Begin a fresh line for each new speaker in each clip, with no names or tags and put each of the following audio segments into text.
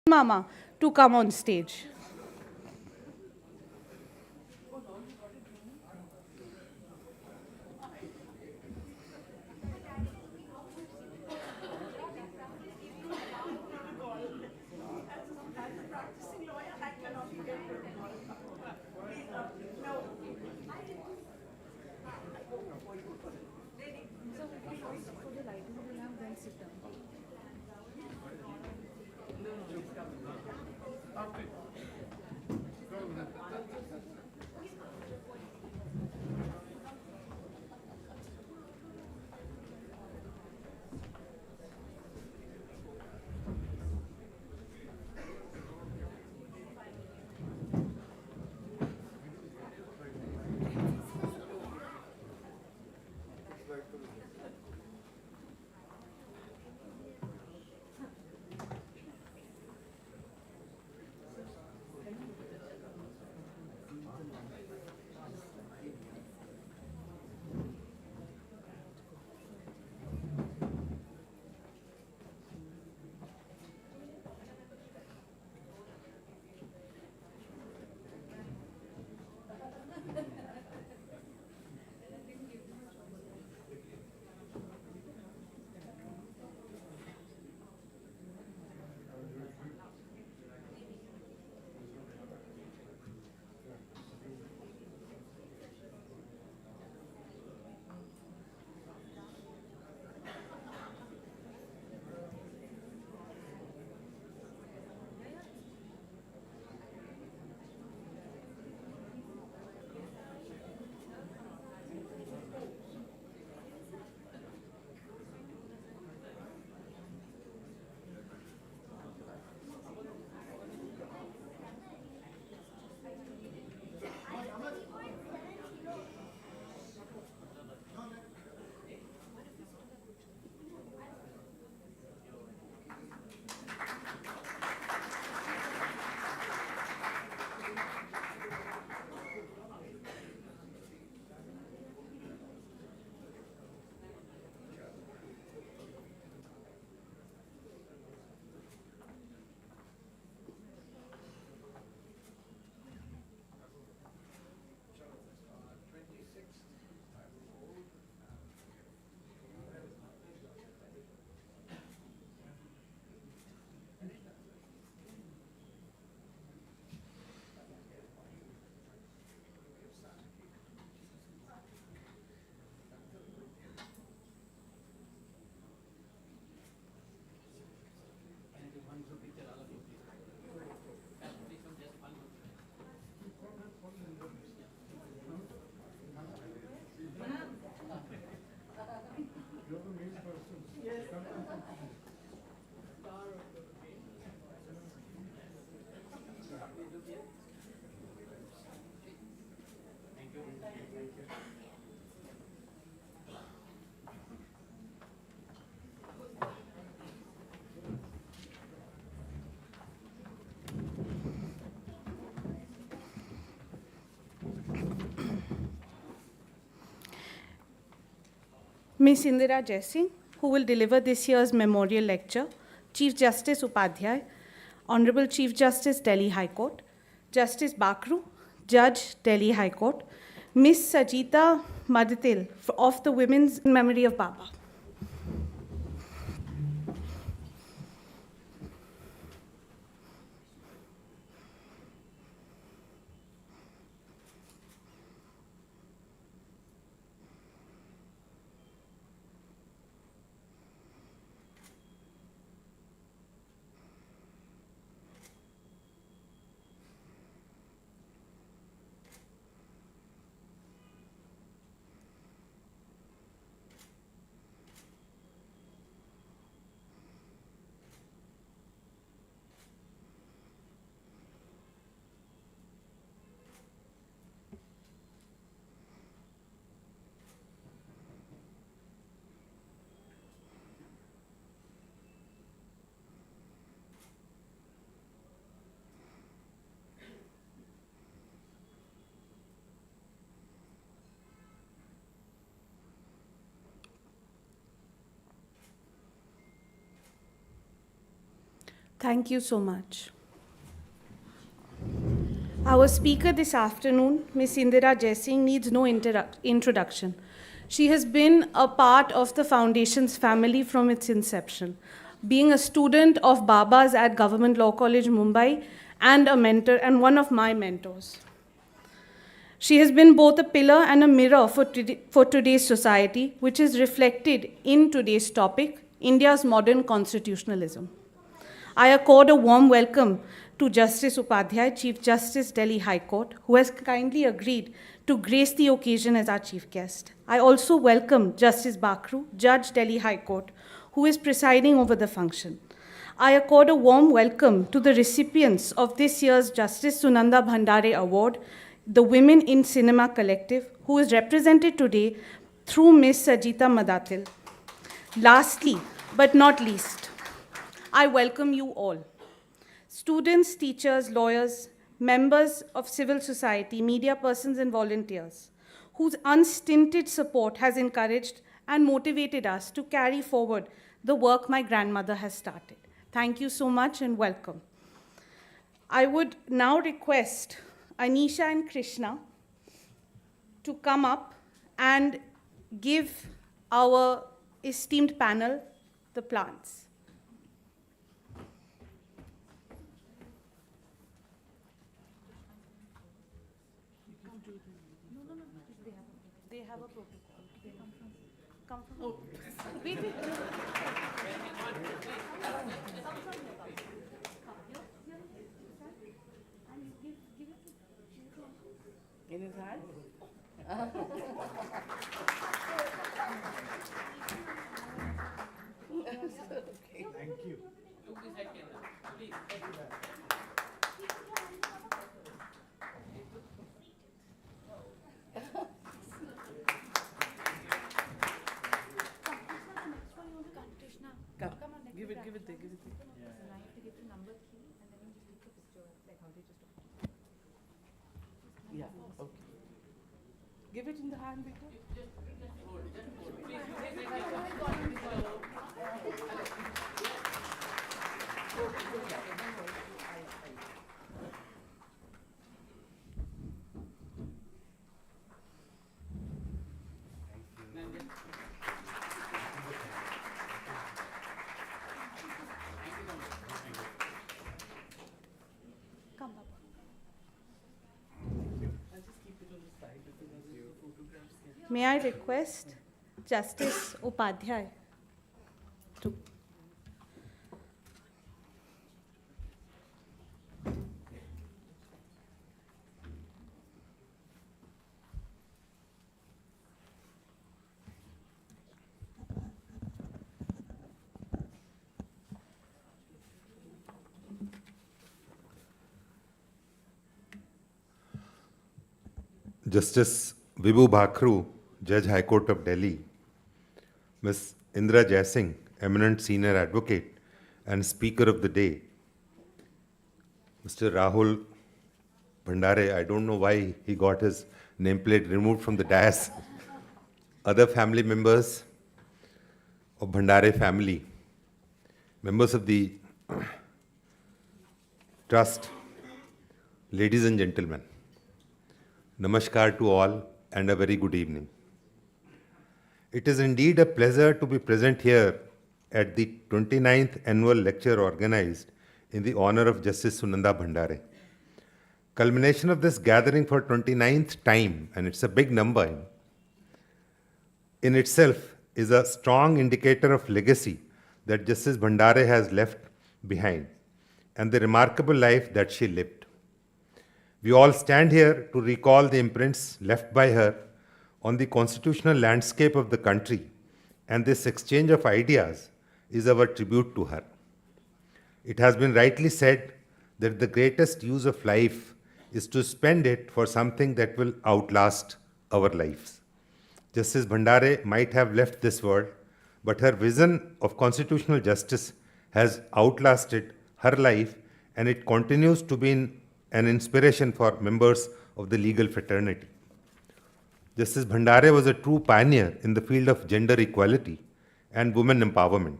Mama to come on stage. Miss Indira Jaising, who will deliver this year's memorial lecture, Chief Justice Upadhyaya, Honorable Chief Justice, Delhi High Court, Justice Bakhru, Judge, Delhi High Court, Miss Sajita Madatil of the Women's Memory of Baba. Thank you so much. Our speaker this afternoon, Ms. Indira Jaising, needs no introduction. She has been a part of the Foundation's family from its inception, being a student of Baba's at Government Law College, Mumbai, and a mentor and one of my mentors. She has been both a pillar and a mirror for today's society, which is reflected in today's topic, India's modern constitutionalism. I accord a warm welcome to Justice Upadhyaya, Chief Justice, Delhi High Court, who has kindly agreed to grace the occasion as our chief guest. I also welcome Justice Bakhru, Judge, Delhi High Court, who is presiding over the function. I accord a warm welcome to the recipients of this year's Justice Sunanda Bhandare Award, the Women in Cinema Collective, who is represented today through Ms. Sajita Madatil. Lastly, but not least, I welcome you all. Students, teachers, lawyers, members of civil society, media persons, and volunteers, whose unstinted support has encouraged and motivated us to carry forward the work my grandmother has started. Thank you so much and welcome. I would now request Anisha and Krishna to come up and give our esteemed panel the plants. They have a protocol. They come from. Oh, wait.
In his hand? Okay.
Thank you.
Come, give it there, give it there.
I have to give the number 3 and then you just take a picture, like how they just took.
Yeah, okay. Give it in the hand, Vibhu.
Come, Baba.
I'll just keep it on the side because your photographs can.
May I request Justice Upadhyaya to.
Justice Vibhu Bakhru, Judge High Court of Delhi, Ms. Indira Jaising, eminent senior advocate and speaker of the day, Mr. Rahul Bhandare, I don't know why he got his nameplate removed from the dais, other family members of Bhandare family, members of the trust, ladies and gentlemen, Namaskar to all and a very good evening. It is indeed a pleasure to be present here at the 29th annual lecture organized in the honor of Justice Sunanda Bhandare. Culmination of this gathering for 29th time, and it's a big number, in itself is a strong indicator of legacy that Justice Bhandare has left behind and the remarkable life that she lived. We all stand here to recall the imprints left by her on the constitutional landscape of the country, and this exchange of ideas is our tribute to her. It has been rightly said that the greatest use of life is to spend it for something that will outlast our lives. Justice Bhandare might have left this world, but her vision of constitutional justice has outlasted her life, and it continues to be an inspiration for members of the legal fraternity. Justice Bhandare was a true pioneer in the field of gender equality and women empowerment.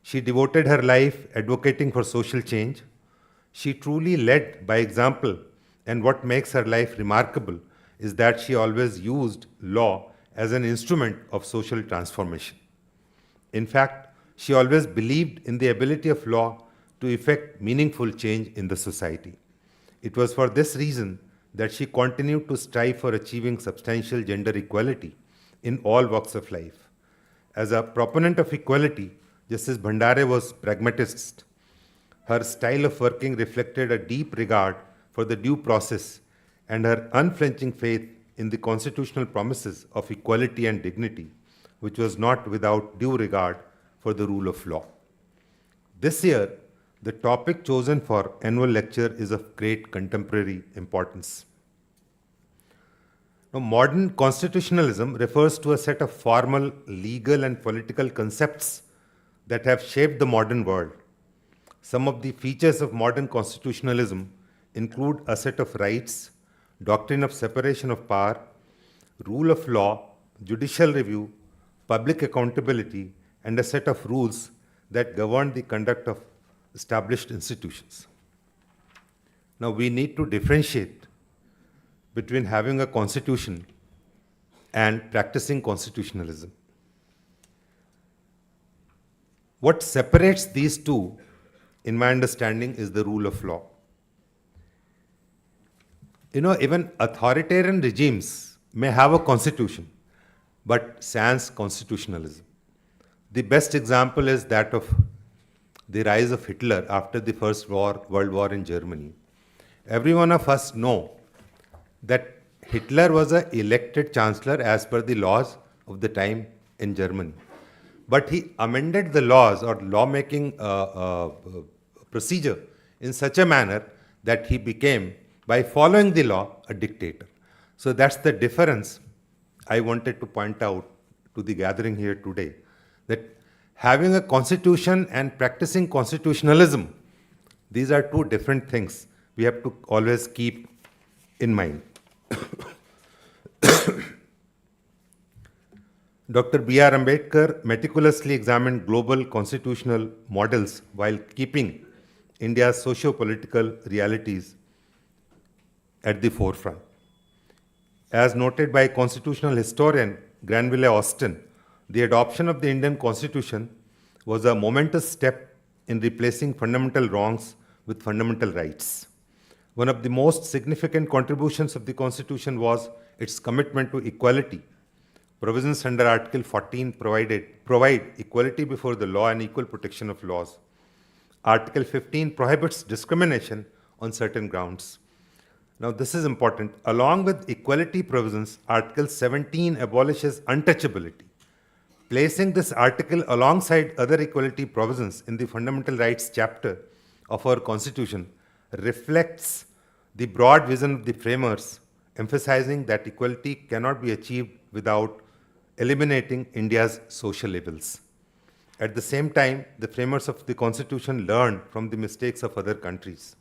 She devoted her life advocating for social change. She truly led by example, and what makes her life remarkable is that she always used law as an instrument of social transformation. In fact, she always believed in the ability of law to effect meaningful change in the society. It was for this reason that she continued to strive for achieving substantial gender equality in all walks of life. As a proponent of equality, Justice Bhandare was pragmatist. Her style of working reflected a deep regard for the due process and her unflinching faith in the constitutional promises of equality and dignity, which was not without due regard for the rule of law. This year, the topic chosen for annual lecture is of great contemporary importance. Now, modern constitutionalism refers to a set of formal, legal, and political concepts that have shaped the modern world. Some of the features of modern constitutionalism include a set of rights, doctrine of separation of power, rule of law, judicial review, public accountability, and a set of rules that govern the conduct of established institutions. Now, we need to differentiate between having a constitution and practicing constitutionalism. What separates these two, in my understanding, is the rule of law. Even authoritarian regimes may have a constitution, but sans constitutionalism. The best example is that of the rise of Hitler after the First World War in Germany. Every one of us know that Hitler was an elected chancellor as per the laws of the time in Germany. But he amended the laws or lawmaking procedure in such a manner that he became, by following the law, a dictator. So that's the difference I wanted to point out to the gathering here today, that having a constitution and practicing constitutionalism, these are two different things we have to always keep in mind. Dr. B.R. Ambedkar meticulously examined global constitutional models while keeping India's socio-political realities at the forefront. As noted by constitutional historian Granville Austin, the adoption of the Indian Constitution was a momentous step in replacing fundamental wrongs with fundamental rights. One of the most significant contributions of the Constitution was its commitment to equality. Provisions under Article 14 provide equality before the law and equal protection of laws. Article 15 prohibits discrimination on certain grounds. Now, this is important. Along with equality provisions, Article 17 abolishes untouchability. Placing this article alongside other equality provisions in the Fundamental Rights chapter of our Constitution reflects the broad vision of the framers, emphasizing that equality cannot be achieved without eliminating India's social evils. At the same time, the framers of the Constitution learned from the mistakes of other countries.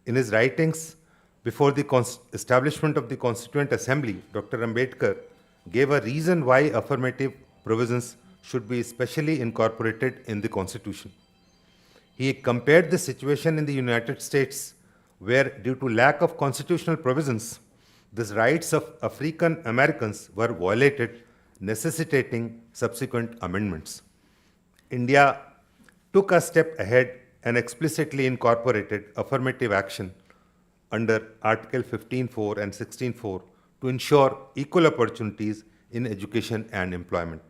In his writings before the establishment of the Constituent Assembly, Dr. Ambedkar gave a reason why affirmative provisions should be specially incorporated in the Constitution. He compared the situation in the United States, where, due to lack of constitutional provisions, the rights of African Americans were violated, necessitating subsequent amendments. India took a step ahead and explicitly incorporated affirmative action under Article 15.4 and 16.4 to ensure equal opportunities in education and employment.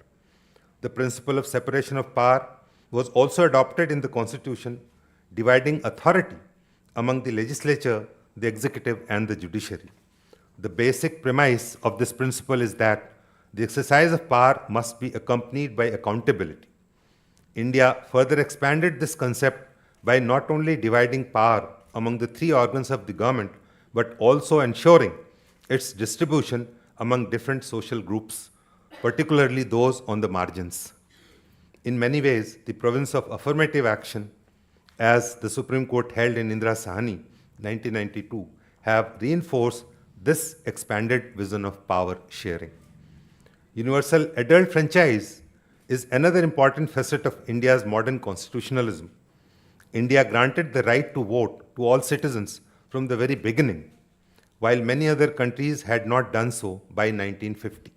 The principle of separation of power was also adopted in the Constitution, dividing authority among the legislature, the executive, and the judiciary. The basic premise of this principle is that the exercise of power must be accompanied by accountability. India further expanded this concept by not only dividing power among the three organs of the government, but also ensuring its distribution among different social groups, particularly those on the margins. In many ways, the province of affirmative action, as the Supreme Court held in Indira Jaising, 1992, have reinforced this expanded vision of power sharing. Universal adult franchise is another important facet of India's modern constitutionalism. India granted the right to vote to all citizens from the very beginning, while many other countries had not done so by 1950.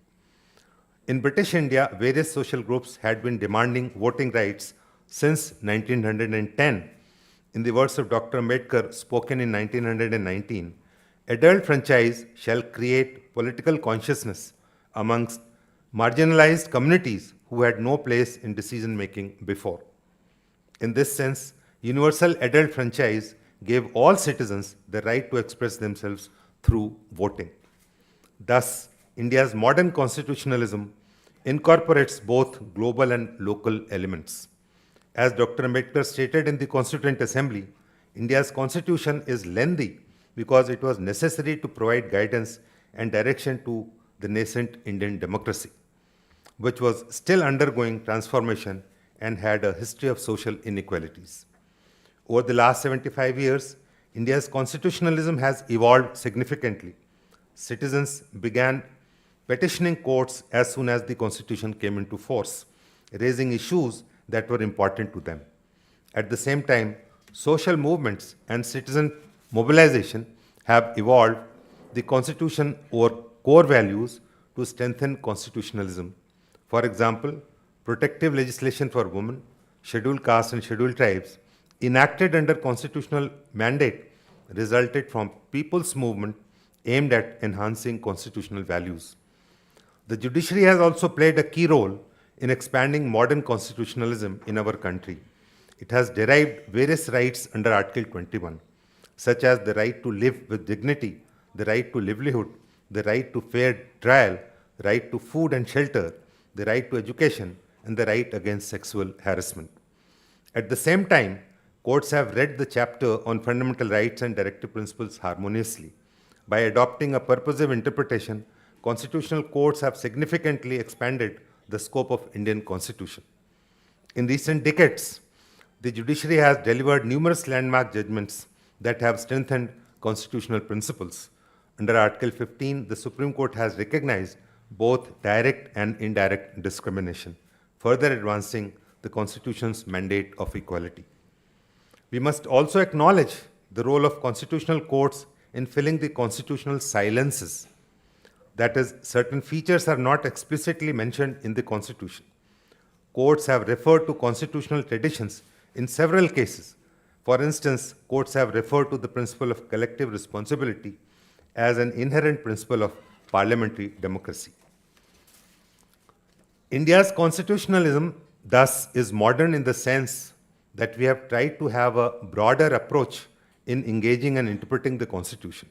In British India, various social groups had been demanding voting rights since 1910. In the words of Dr. Ambedkar, spoken in 1919, adult franchise shall create political consciousness amongst marginalized communities who had no place in decision making before. In this sense, universal adult franchise gave all citizens the right to express themselves through voting. Thus, India's modern constitutionalism incorporates both global and local elements. As Dr. Ambedkar stated in the Constituent Assembly, India's constitution is lengthy because it was necessary to provide guidance and direction to the nascent Indian democracy, which was still undergoing transformation and had a history of social inequalities. Over the last 75 years, India's constitutionalism has evolved significantly. Citizens began petitioning courts as soon as the constitution came into force, raising issues that were important to them. At the same time, social movements and citizen mobilization have evolved the constitution or core values to strengthen constitutionalism. For example, protective legislation for women, scheduled castes and scheduled tribes, enacted under constitutional mandate, resulted from people's movement aimed at enhancing constitutional values. The judiciary has also played a key role in expanding modern constitutionalism in our country. It has derived various rights under Article 21, such as the right to live with dignity, the right to livelihood, the right to fair trial, right to food and shelter, the right to education, and the right against sexual harassment. At the same time, courts have read the chapter on fundamental rights and directive principles harmoniously. By adopting a purposive interpretation, constitutional courts have significantly expanded the scope of Indian constitution. In recent decades, the judiciary has delivered numerous landmark judgments that have strengthened constitutional principles. Under Article 15, the Supreme Court has recognized both direct and indirect discrimination, further advancing the Constitution's mandate of equality. We must also acknowledge the role of constitutional courts in filling the constitutional silences. That is, certain features are not explicitly mentioned in the Constitution. Courts have referred to constitutional traditions in several cases. For instance, courts have referred to the principle of collective responsibility as an inherent principle of parliamentary democracy. India's constitutionalism, thus, is modern in the sense that we have tried to have a broader approach in engaging and interpreting the Constitution.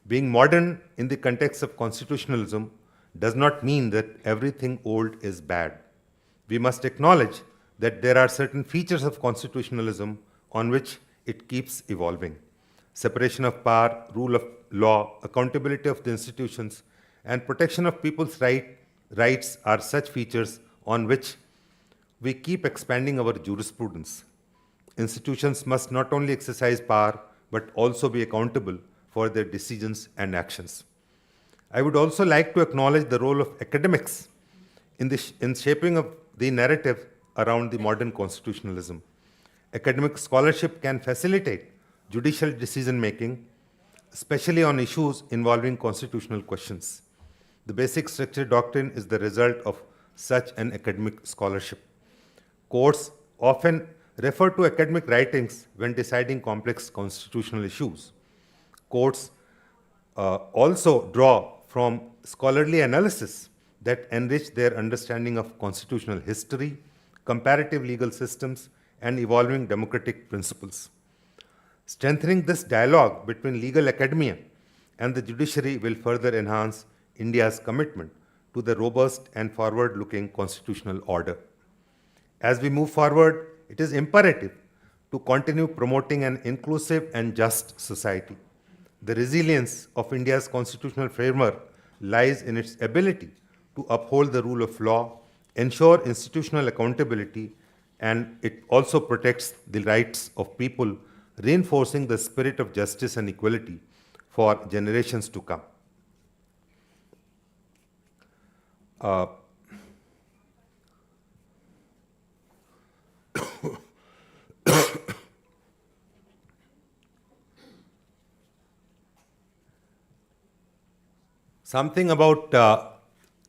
Being modern in the context of constitutionalism does not mean that everything old is bad. We must acknowledge that there are certain features of constitutionalism on which it keeps evolving. Separation of power, rule of law, accountability of the institutions, and protection of people's rights are such features on which we keep expanding our jurisprudence. Institutions must not only exercise power, but also be accountable for their decisions and actions. I would also like to acknowledge the role of academics in shaping of the narrative around the modern constitutionalism. Academic scholarship can facilitate judicial decision-making, especially on issues involving constitutional questions. The basic structure doctrine is the result of such an academic scholarship. Courts often refer to academic writings when deciding complex constitutional issues. Courts also draw from scholarly analysis that enrich their understanding of constitutional history, comparative legal systems, and evolving democratic principles. Strengthening this dialogue between legal academia and the judiciary will further enhance India's commitment to the robust and forward-looking constitutional order. As we move forward, it is imperative to continue promoting an inclusive and just society. The resilience of India's constitutional framework lies in its ability to uphold the rule of law, ensure institutional accountability, and it also protects the rights of people, reinforcing the spirit of justice and equality for generations to come. Something about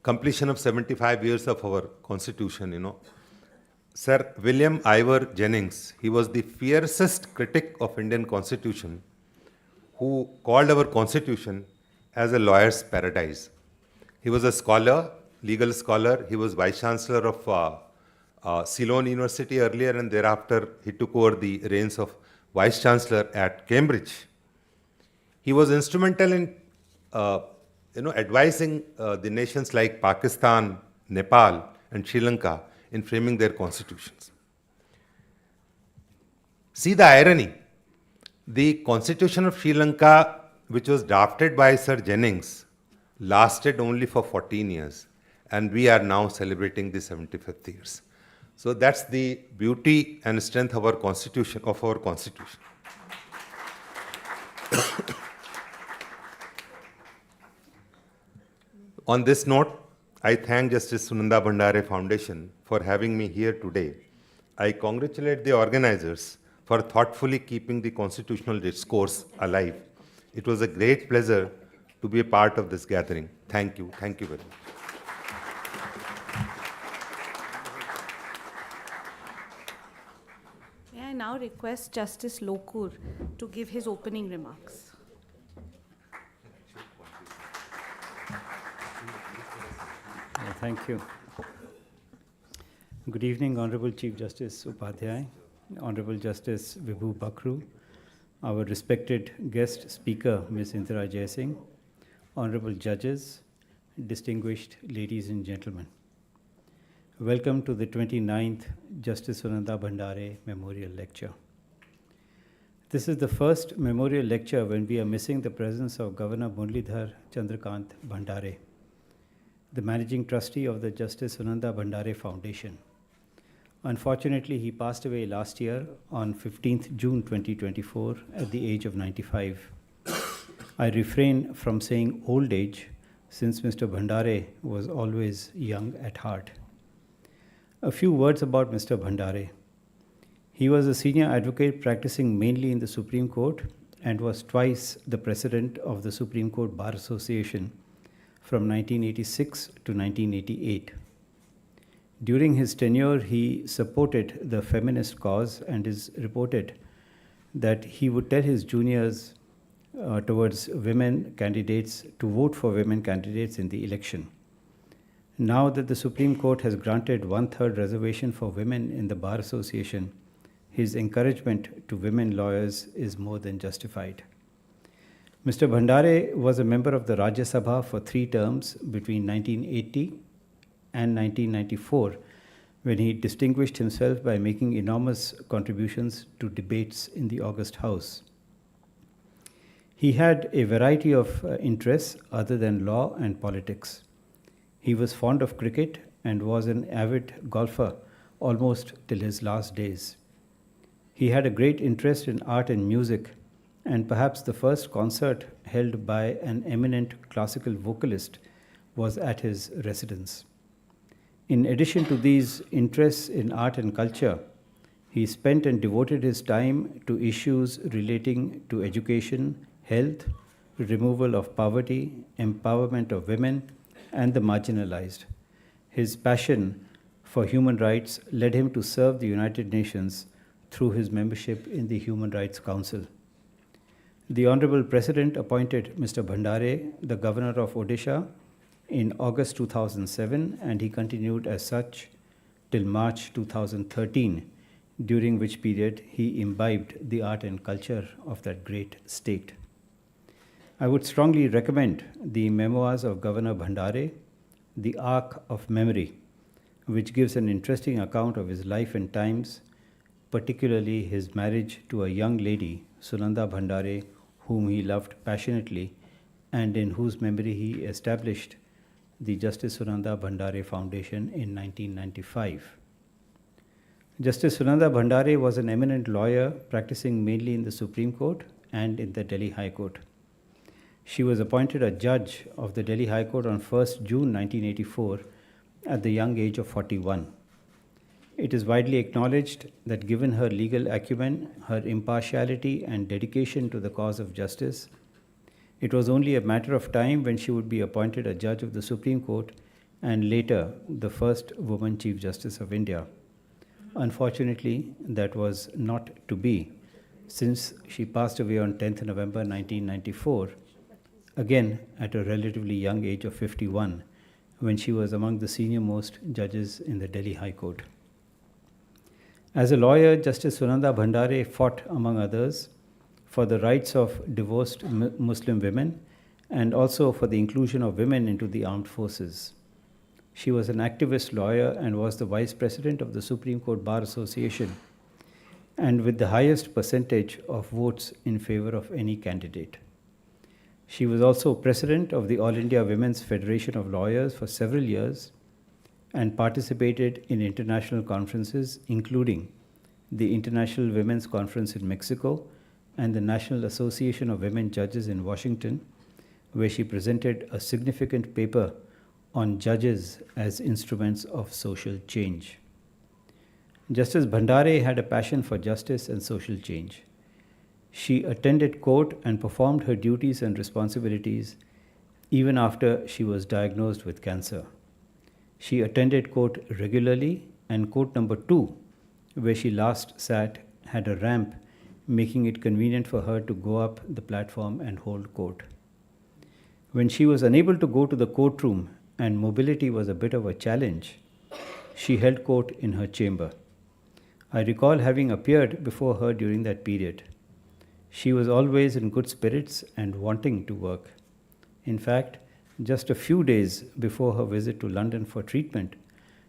completion of 75 years of our constitution, Sir William Ivor Jennings, he was the fiercest critic of Indian constitution, who called our constitution as a lawyer's paradise. He was a scholar, legal scholar. He was vice chancellor of Ceylon University earlier, and thereafter he took over the reins of vice chancellor at Cambridge. He was instrumental in advising the nations like Pakistan, Nepal, and Sri Lanka in framing their constitutions. See the irony. The constitution of Sri Lanka, which was drafted by Sir Jennings, lasted only for 14 years, and we are now celebrating the 75th years. So that's the beauty and strength of our constitution. On this note, I thank Justice Sunanda Bhandare Foundation for having me here today. I congratulate the organizers for thoughtfully keeping the constitutional discourse alive. It was a great pleasure to be a part of this gathering. Thank you. Thank you very much.
May I now request Justice Lokur to give his opening remarks.
Thank you. Good evening, Honorable Chief Justice Upadhyaya, Honorable Justice Vibhu Bakhru, our respected guest speaker, Ms. Indira Jaising, Honorable Judges, distinguished ladies and gentlemen. Welcome to the 29th Justice Sunanda Bhandare Memorial Lecture. This is the first memorial lecture when we are missing the presence of Governor Muralidhar Chandrakant Bhandare, the managing trustee of the Justice Sunanda Bhandare Foundation. Unfortunately, he passed away last year on 15th June 2024 at the age of 95. I refrain from saying old age since Mr. Bhandare was always young at heart. A few words about Mr. Bhandare. He was a senior advocate practicing mainly in the Supreme Court and was twice the president of the Supreme Court Bar Association from 1986 to 1988. During his tenure, he supported the feminist cause and is reported that he would tell his juniors towards women candidates to vote for women candidates in the election. Now that the Supreme Court has granted 1/3 reservation for women in the Bar Association, his encouragement to women lawyers is more than justified. Mr. Bhandare was a member of the Rajya Sabha for 3 terms between 1980 and 1994, when he distinguished himself by making enormous contributions to debates in the August House. He had a variety of interests other than law and politics. He was fond of cricket and was an avid golfer almost till his last days. He had a great interest in art and music, and perhaps the first concert held by an eminent classical vocalist was at his residence. In addition to these interests in art and culture, he spent and devoted his time to issues relating to education, health, removal of poverty, empowerment of women, and the marginalized. His passion for human rights led him to serve the United Nations through his membership in the Human Rights Council. The Honorable President appointed Mr. Bhandare the Governor of Odisha in August 2007, and he continued as such till March 2013, during which period he imbibed the art and culture of that great state. I would strongly recommend the memoirs of Governor Bhandare, The Arc of Memory, which gives an interesting account of his life and times, particularly his marriage to a young lady, Sunanda Bhandare, whom he loved passionately and in whose memory he established the Justice Sunanda Bhandare Foundation in 1995. Justice Sunanda Bhandare was an eminent lawyer practicing mainly in the Supreme Court and in the Delhi High Court. She was appointed a judge of the Delhi High Court on 1st June 1984 at the young age of 41. It is widely acknowledged that given her legal acumen, her impartiality and dedication to the cause of justice, It was only a matter of time when she would be appointed a judge of the Supreme Court and later the first woman Chief Justice of India. Unfortunately, that was not to be, since she passed away on 10th November 1994, again at a relatively young age of 51, when she was among the senior-most judges in the Delhi High Court. As a lawyer, Justice Sunanda Bhandare fought, among others, for the rights of divorced Muslim women and also for the inclusion of women into the armed forces. She was an activist lawyer and was the vice president of the Supreme Court Bar Association, and with the highest percentage of votes in favor of any candidate. She was also president of the All India Women's Federation of Lawyers for several years and participated in international conferences, including the International Women's Conference in Mexico and the National Association of Women Judges in Washington, where she presented a significant paper on judges as instruments of social change. Justice Bhandare had a passion for justice and social change. She attended court and performed her duties and responsibilities even after she was diagnosed with cancer. She attended court regularly, and court number 2, where she last sat, had a ramp, making it convenient for her to go up the platform and hold court. When she was unable to go to the courtroom and mobility was a bit of a challenge, she held court in her chamber. I recall having appeared before her during that period. She was always in good spirits and wanting to work. In fact, just a few days before her visit to London for treatment,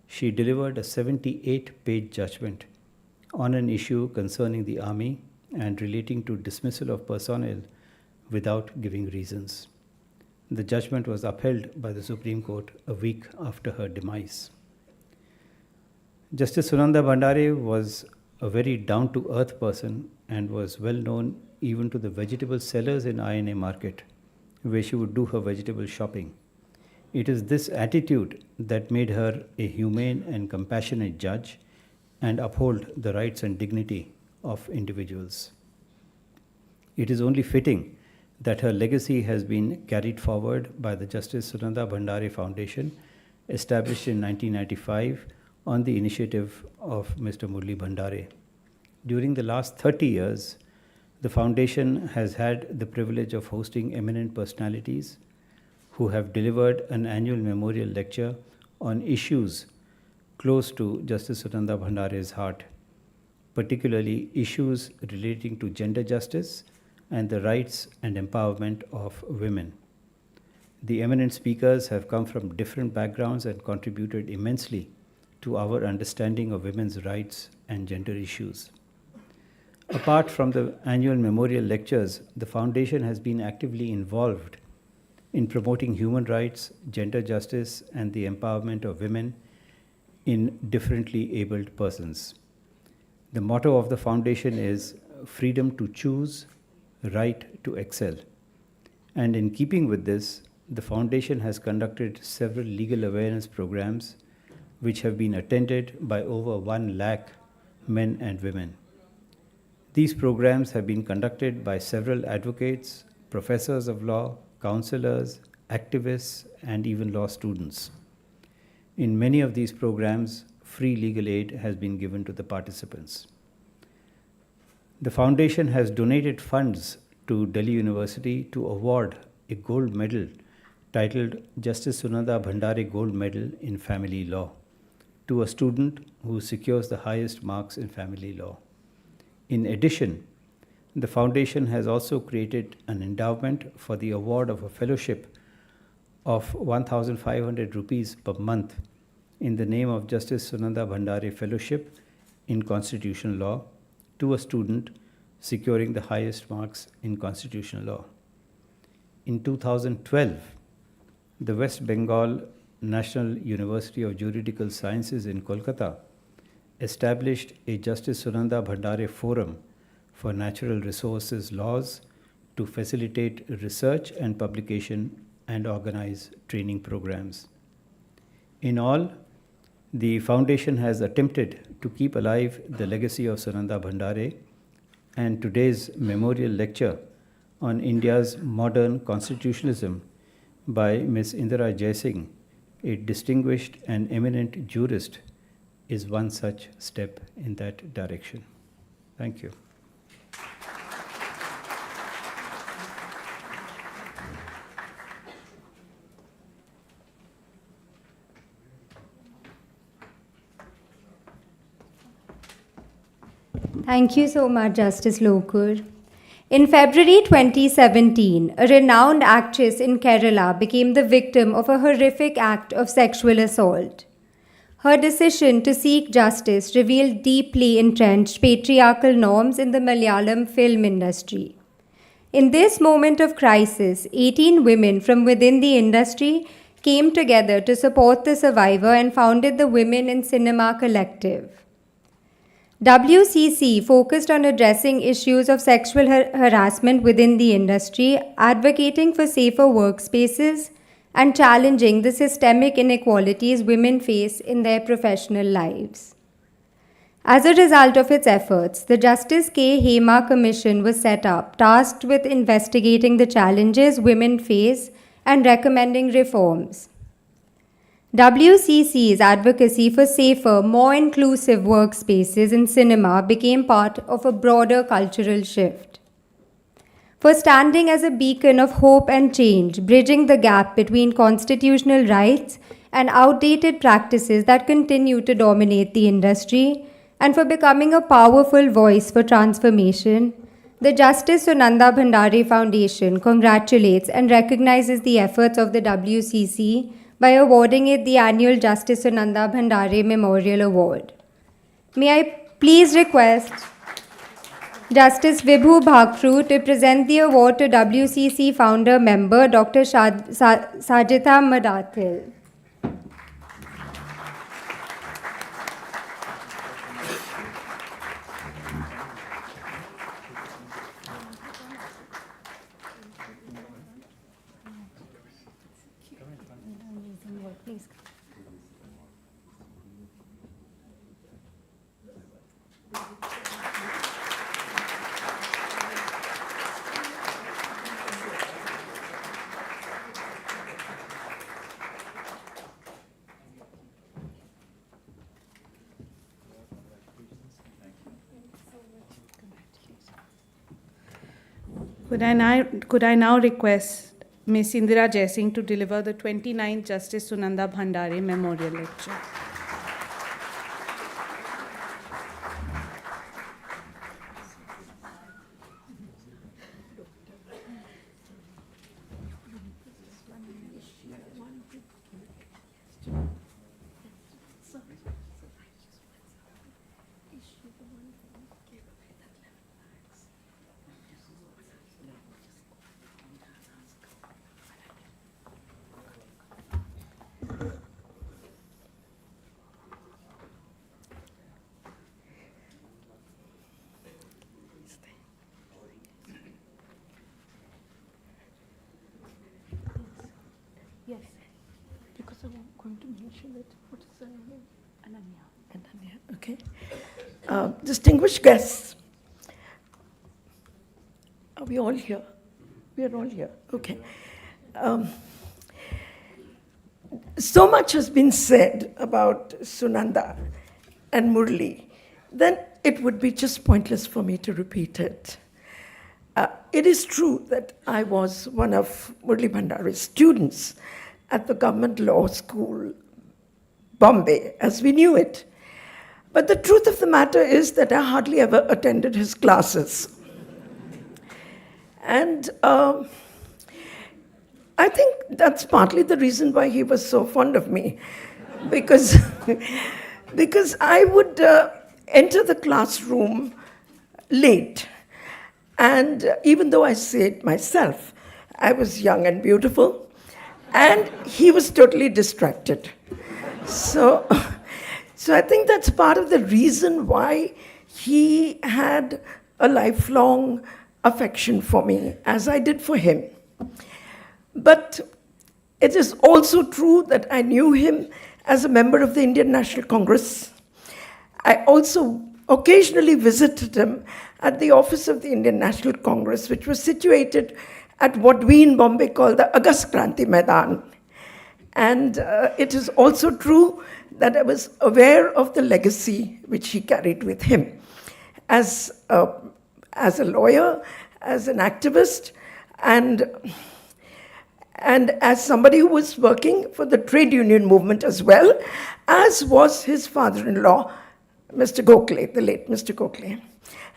she delivered a 78-page judgment on an issue concerning the army and relating to dismissal of personnel without giving reasons. The judgment was upheld by the Supreme Court a week after her demise. Justice Sunanda Bhandare was a very down-to-earth person and was well known even to the vegetable sellers in INA market, where she would do her vegetable shopping. It is this attitude that made her a humane and compassionate judge and uphold the rights and dignity of individuals. It is only fitting that her legacy has been carried forward by the Justice Sunanda Bhandare Foundation, established in 1995 on the initiative of Mr. Murli Bhandare. During the last 30 years, the foundation has had the privilege of hosting eminent personalities who have delivered an annual memorial lecture on issues close to Justice Sunanda Bhandare's heart, particularly issues relating to gender justice and the rights and empowerment of women. The eminent speakers have come from different backgrounds and contributed immensely to our understanding of women's rights and gender issues. Apart from the annual memorial lectures, the foundation has been actively involved in promoting human rights, gender justice, and the empowerment of women in differently abled persons. The motto of the foundation is freedom to choose, right to excel. And in keeping with this, the foundation has conducted several legal awareness programs which have been attended by over 1 lakh men and women. These programs have been conducted by several advocates, professors of law, counselors, activists, and even law students. In many of these programs, free legal aid has been given to the participants. The foundation has donated funds to Delhi University to award a gold medal titled Justice Sunanda Bhandare Gold Medal in Family Law to a student who secures the highest marks in family law. In addition, the foundation has also created an endowment for the award of a fellowship of 1,500 rupees per month in the name of Justice Sunanda Bhandare Fellowship in Constitutional Law to a student securing the highest marks in constitutional law. In 2012, the West Bengal National University of Juridical Sciences in Kolkata established a Justice Sunanda Bhandare Forum for Natural Resources Laws to facilitate research and publication and organize training programs. In all, the foundation has attempted to keep alive the legacy of Sunanda Bhandare, and today's memorial lecture on India's modern constitutionalism by Ms. Indira Jaising, a distinguished and eminent jurist, is one such step in that direction. Thank you.
Thank you so much, Justice Lokur. In February 2017, a renowned actress in Kerala became the victim of a horrific act of sexual assault. Her decision to seek justice revealed deeply entrenched patriarchal norms in the Malayalam film industry. In this moment of crisis, 18 women from within the industry came together to support the survivor and founded the Women in Cinema Collective. WCC focused on addressing issues of sexual harassment within the industry, advocating for safer workspaces, and challenging the systemic inequalities women face in their professional lives. As a result of its efforts, the Justice K. Hema Commission was set up, tasked with investigating the challenges women face and recommending reforms. WCC's advocacy for safer, more inclusive workspaces in cinema became part of a broader cultural shift. For standing as a beacon of hope and change, bridging the gap between constitutional rights and outdated practices that continue to dominate the industry, and for becoming a powerful voice for transformation, the Justice Sunanda Bhandare Foundation congratulates and recognizes the efforts of the WCC by awarding it the annual Justice Sunanda Bhandare Memorial Award. May I please request Justice Vibhu Bakhru to present the award to WCC founder member Dr. Sajita Madathil.
Could I now request Ms. Indira Jaising to deliver the 29th Justice Sunanda Bhandare Memorial Lecture?
Yes, because I'm going to mention it. What is her name? Ananya, okay. Distinguished guests, are we all here? We are all here, okay. So much has been said about Sunanda and Murli, then it would be just pointless for me to repeat it. It is true that I was one of Murli Bhandare's students at the Government Law School, Bombay, as we knew it. But the truth of the matter is that I hardly ever attended his classes. And I think that's partly the reason why he was so fond of me, because I would enter the classroom late. And even though I say it myself, I was young and beautiful, and he was totally distracted. So I think that's part of the reason why he had a lifelong affection for me, as I did for him. But it is also true that I knew him as a member of the Indian National Congress. I also occasionally visited him at the office of the Indian National Congress, which was situated at what we in Bombay call the Agast Kranti Maidan. And it is also true that I was aware of the legacy which he carried with him as a lawyer, as an activist, and as somebody who was working for the trade union movement as well, as was his father-in-law, Mr. Gokhale, the late Mr. Gokhale.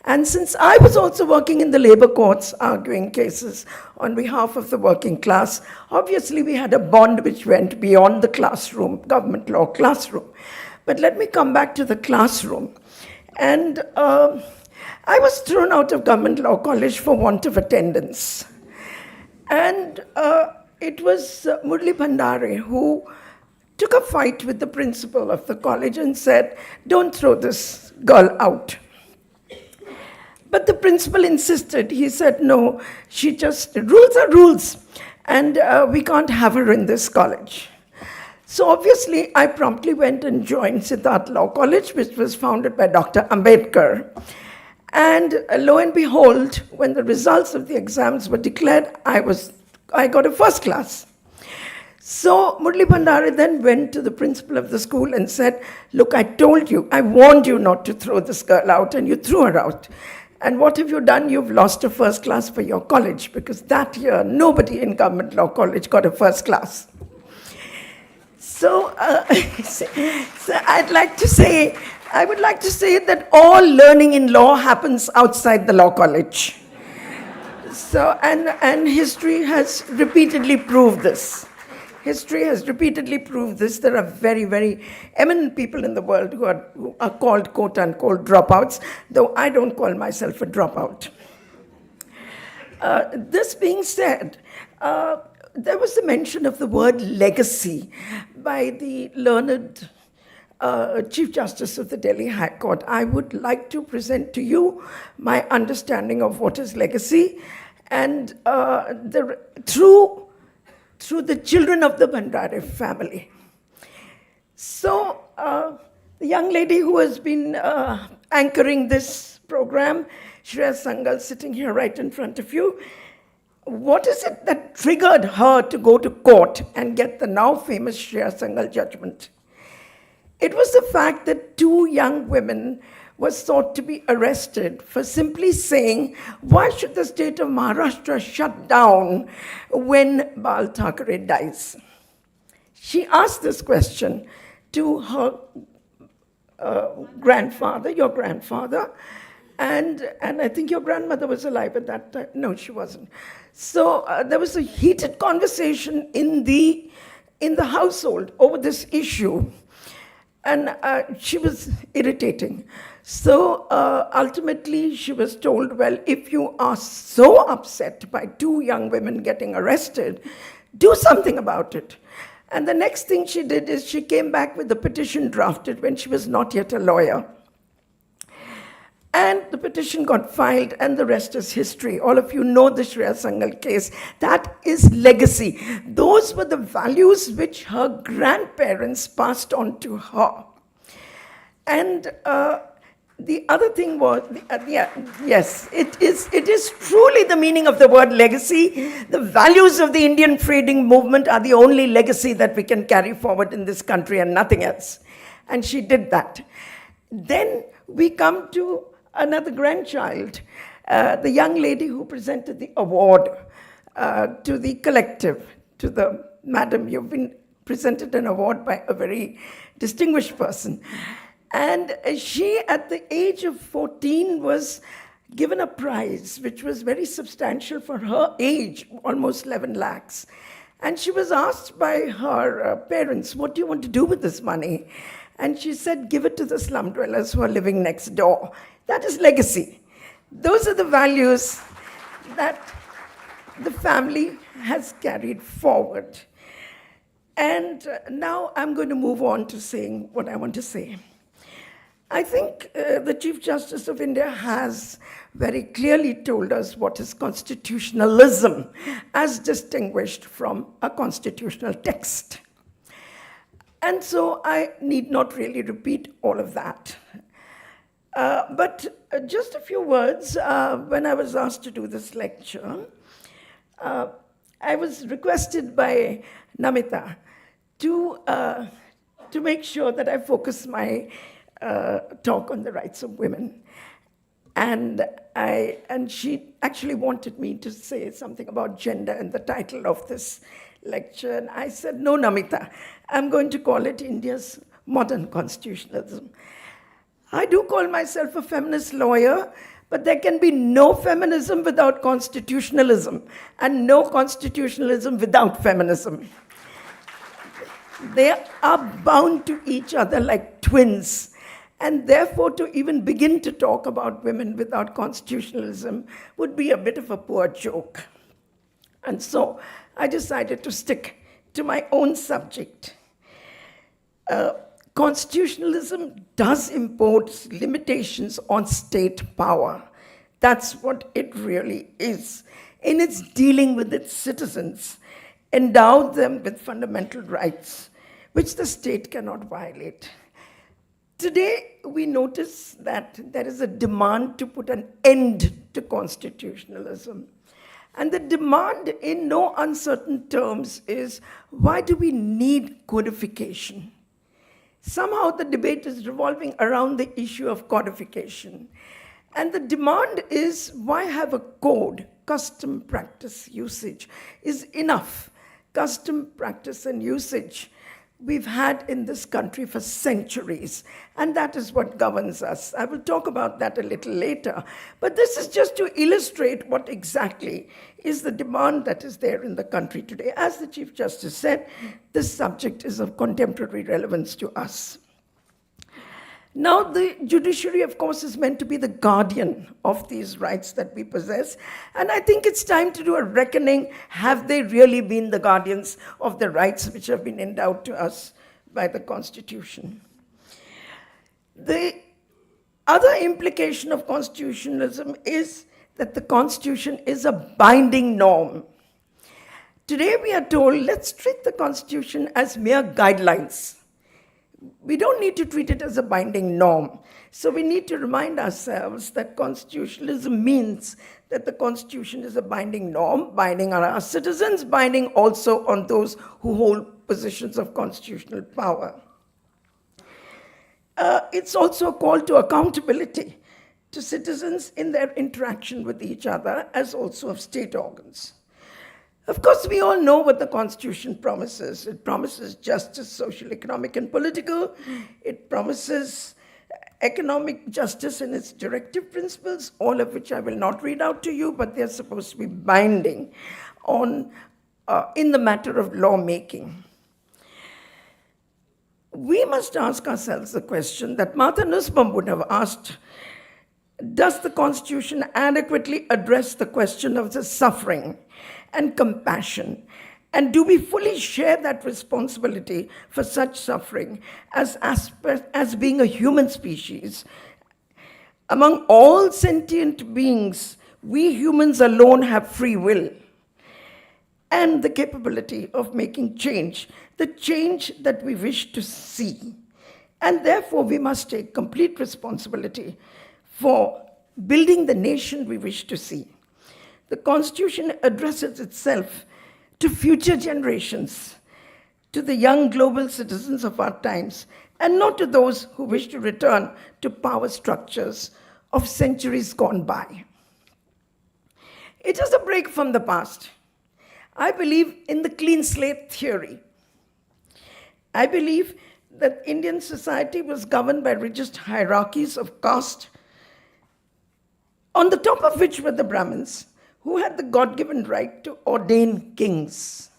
And since I was also working in the labor courts, arguing cases on behalf of the working class, obviously we had a bond which went beyond the classroom, government law classroom. But let me come back to the classroom. And I was thrown out of government law college for want of attendance. And it was Multipurpose Bhandare who took a fight with the principal of the college and said, "Don't throw this girl out." But the principal insisted. He said, "No, rules are rules, and we can't have her in this college." So obviously, I promptly went and joined Siddharth Law College, which was founded by Dr. Ambedkar. And lo and behold, when the results of the exams were declared, I got a first class. So Multipurpose Bhandare then went to the principal of the school and said, "Look, I told you, I warned you not to throw this girl out, and you threw her out. And what have you done? You've lost a first class for your college," because that year, nobody in government law college got a first class. So, I would like to say that all learning in law happens outside the law college. So, and history has repeatedly proved this. History has repeatedly proved this. There are very, very eminent people in the world who are called, quote unquote, dropouts, though I don't call myself a dropout. This being said, there was a mention of the word legacy by the learned Chief Justice of the Delhi High Court. I would like to present to you my understanding of what is legacy, and through the children of the Bhandare family. So, the young lady who has been anchoring this program, Shreya Sangal, sitting here right in front of you, what is it that triggered her to go to court and get the now famous Shreya Sangal judgment? It was the fact that two young women were thought to be arrested for simply saying, "Why should the state of Maharashtra shut down when Bal Thackeray dies?" She asked this question to her grandfather, your grandfather, and I think your grandmother was alive at that time. No, she wasn't. So there was a heated conversation in the household over this issue, and she was irritating. So ultimately, she was told, "Well, if you are so upset by two young women getting arrested, do something about it." And the next thing she did is she came back with a petition drafted when she was not yet a lawyer. And the petition got filed, and the rest is history. All of you know the Shreya Sangal case. That is legacy. Those were the values which her grandparents passed on to her. And the other thing was, yes, it is truly the meaning of the word legacy. The values of the Indian freedom movement are the only legacy that we can carry forward in this country and nothing else. And she did that. Then we come to another grandchild, the young lady who presented the award to the collective, to the madam. You've been presented an award by a very distinguished person. And she, at the age of 14, was given a prize, which was very substantial for her age, almost 11 lakhs. And she was asked by her parents, "What do you want to do with this money?" And she said, "Give it to the slum dwellers who are living next door." That is legacy. Those are the values that the family has carried forward. And now I'm going to move on to saying what I want to say. I think the Chief Justice of India has very clearly told us what is constitutionalism, as distinguished from a constitutional text. And so I need not really repeat all of that. But just a few words. When I was asked to do this lecture, I was requested by Namita to make sure that I focus my talk on the rights of women. And she actually wanted me to say something about gender in the title of this lecture. And I said, no, Namita, I'm going to call it India's modern constitutionalism. I do call myself a feminist lawyer, but there can be no feminism without constitutionalism, and no constitutionalism without feminism. They are bound to each other like twins. And therefore, to even begin to talk about women without constitutionalism would be a bit of a poor joke. And so I decided to stick to my own subject. Constitutionalism does impose limitations on state power. That's what it really is. In its dealing with its citizens, endow them with fundamental rights, which the state cannot violate. Today, we notice that there is a demand to put an end to constitutionalism. And the demand, in no uncertain terms, is why do we need codification? Somehow the debate is revolving around the issue of codification. And the demand is, why have a code? Custom, practice, usage is enough. Custom, practice, and usage we've had in this country for centuries, and that is what governs us. I will talk about that a little later, but this is just to illustrate what exactly is the demand that is there in the country today. As the Chief Justice said, this subject is of contemporary relevance to us. Now, the judiciary, of course, is meant to be the guardian of these rights that we possess. And I think it's time to do a reckoning. Have they really been the guardians of the rights which have been endowed to us by the Constitution? The other implication of constitutionalism is that the Constitution is a binding norm. Today we are told, let's treat the Constitution as mere guidelines. We don't need to treat it as a binding norm. So we need to remind ourselves that constitutionalism means that the Constitution is a binding norm, binding on our citizens, binding also on those who hold positions of constitutional power. It's also a call to accountability to citizens in their interaction with each other, as also of state organs. Of course, we all know what the Constitution promises. It promises justice, social, economic, and political. It promises economic justice in its directive principles, all of which I will not read out to you, but they're supposed to be binding on, in the matter of lawmaking. We must ask ourselves the question that Martha Nussbaum would have asked: does the Constitution adequately address the question of the suffering and compassion? And do we fully share that responsibility for such suffering as being a human species? Among all sentient beings, we humans alone have free will and the capability of making change, the change that we wish to see. And therefore, we must take complete responsibility for building the nation we wish to see. The Constitution addresses itself to future generations, to the young global citizens of our times, and not to those who wish to return to power structures of centuries gone by. It is a break from the past. I believe in the clean slate theory. I believe that Indian society was governed by rigid hierarchies of caste, on the top of which were the Brahmins, who had the God-given right to ordain kings.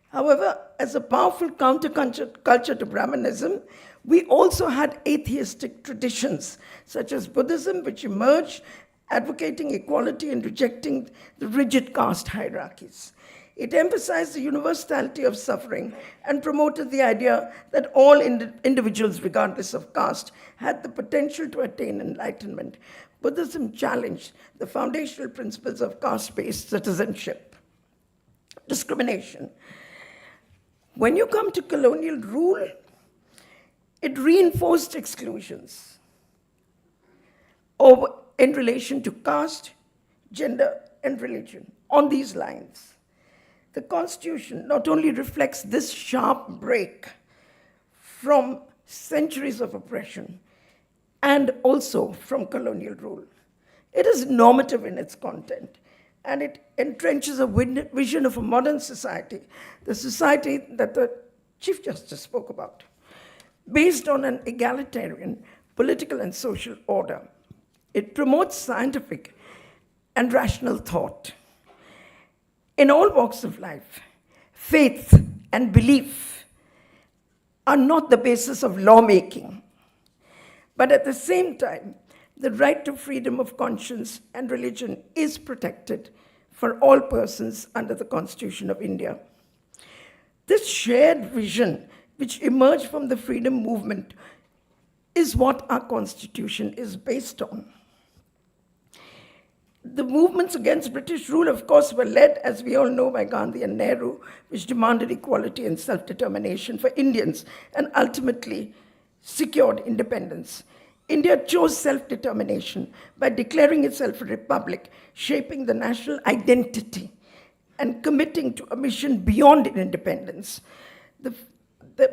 However, as a powerful counterculture to Brahmanism, we also had atheistic traditions, such as Buddhism, which emerged, advocating equality and rejecting the rigid caste hierarchies. It emphasized the universality of suffering and promoted the idea that all individuals, regardless of caste, had the potential to attain enlightenment. Buddhism challenged the foundational principles of caste-based citizenship. Discrimination. When you come to colonial rule, it reinforced exclusions. over in relation to caste, gender, and religion. On these lines, the Constitution not only reflects this sharp break from centuries of oppression and also from colonial rule, it is normative in its content, and it entrenches a vision of a modern society, the society that the Chief Justice spoke about, based on an egalitarian political and social order. It promotes scientific and rational thought. In all walks of life, faith and belief are not the basis of lawmaking, but at the same time, the right to freedom of conscience and religion is protected for all persons under the Constitution of India. This shared vision, which emerged from the freedom movement, is what our Constitution is based on. The movements against British rule, of course, were led, as we all know, by Gandhi and Nehru, which demanded equality and self-determination for Indians and ultimately secured independence. India chose self-determination by declaring itself a republic, shaping the national identity and committing to a mission beyond independence. The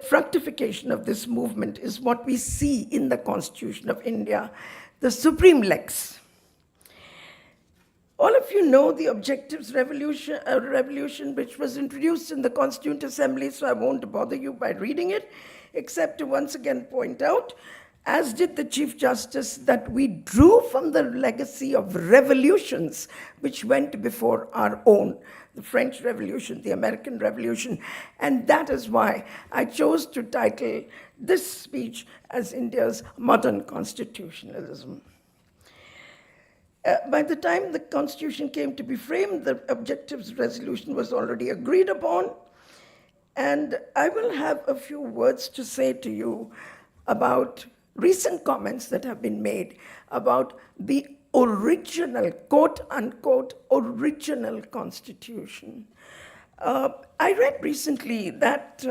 fructification of this movement is what we see in the Constitution of India, the supreme lex. All of you know the Objectives Revolution, which was introduced in the Constituent Assembly, so I won't bother you by reading it, except to once again point out, as did the Chief Justice, that we drew from the legacy of revolutions which went before our own, the French Revolution, the American Revolution, and that is why I chose to title this speech as India's Modern Constitutionalism. By the time the Constitution came to be framed, the Objectives Resolution was already agreed upon, and I will have a few words to say to you about recent comments that have been made about the original, quote-unquote, original Constitution. I read recently that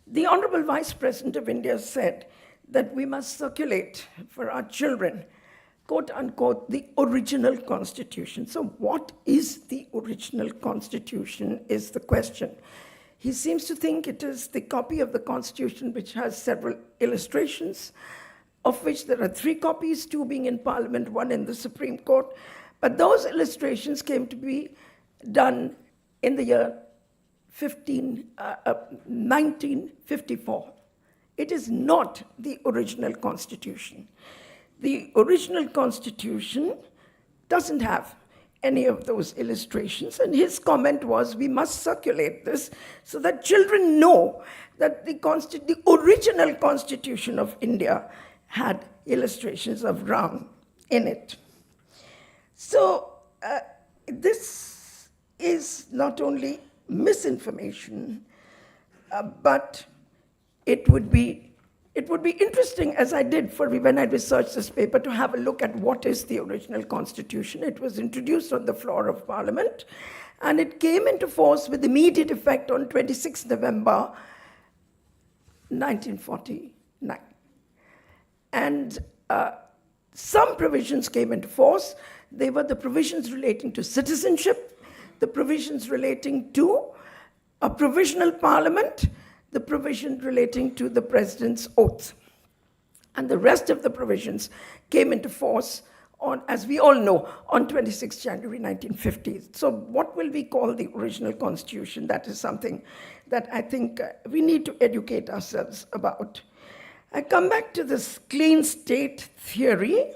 the Honorable Vice President of India said that we must circulate for our children, quote-unquote, the original Constitution. So what is the original Constitution is the question. He seems to think it is the copy of the Constitution which has several illustrations, of which there are 3 copies, 2 being in Parliament, 1 in the Supreme Court. But those illustrations came to be done in the year 1954. It is not the original Constitution. The original Constitution doesn't have any of those illustrations, and his comment was, we must circulate this so that children know that the original Constitution of India had illustrations of Ram in it. So this is not only misinformation, but it would be interesting, as I did when I researched this paper, to have a look at what is the original Constitution. It was introduced on the floor of Parliament, and it came into force with immediate effect on 26 November 1949. And some provisions came into force. They were the provisions relating to citizenship, the provisions relating to a provisional parliament, the provision relating to the president's oath. And the rest of the provisions came into force on, as we all know, on 26 January 1950. So what will we call the original Constitution? That is something that I think we need to educate ourselves about. I come back to this clean state theory.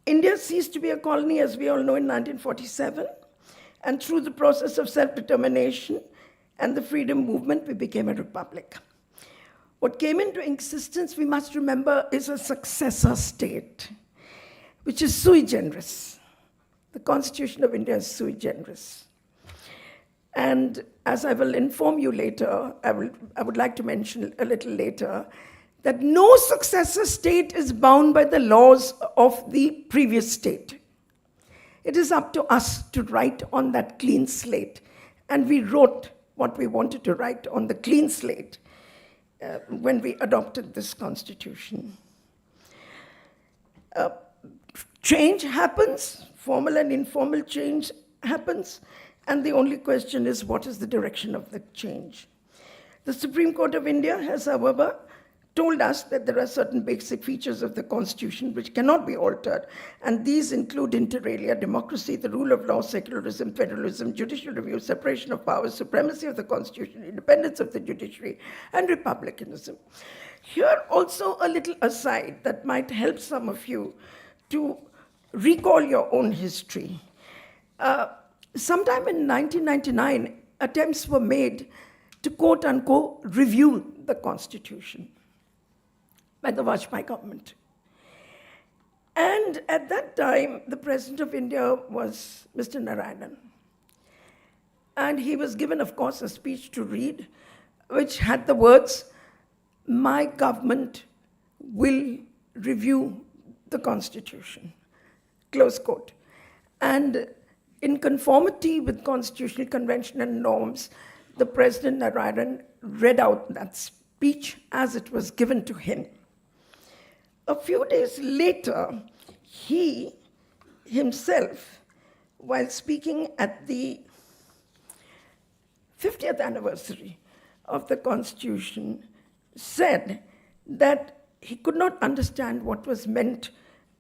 India ceased to be a colony, as we all know, in 1947. And through the process of self-determination and the freedom movement, we became a republic. What came into existence, we must remember, is a successor state, which is sui generis. The Constitution of India is sui generis. And as I will inform you later, I would like to mention a little later, that no successor state is bound by the laws of the previous state. It is up to us to write on that clean slate. And we wrote what we wanted to write on the clean slate. when we adopted this constitution. Change happens, formal and informal change happens, and the only question is what is the direction of the change? The Supreme Court of India has, however, told us that there are certain basic features of the Constitution which cannot be altered, and these include inter alia, democracy, the rule of law, secularism, federalism, judicial review, separation of powers, supremacy of the Constitution, independence of the judiciary, and republicanism. Here also a little aside that might help some of you to recall your own history. Sometime in 1999, attempts were made to quote unquote review the Constitution by the Vajpayee government. And at that time, the President of India was Mr. Narayanan. And he was given, of course, a speech to read, which had the words, "My government will review the Constitution," close quote. And in conformity with constitutional convention and norms, the President Narayanan read out that speech as it was given to him. A few days later, he himself, while speaking at the 50th anniversary of the Constitution, said that he could not understand what was meant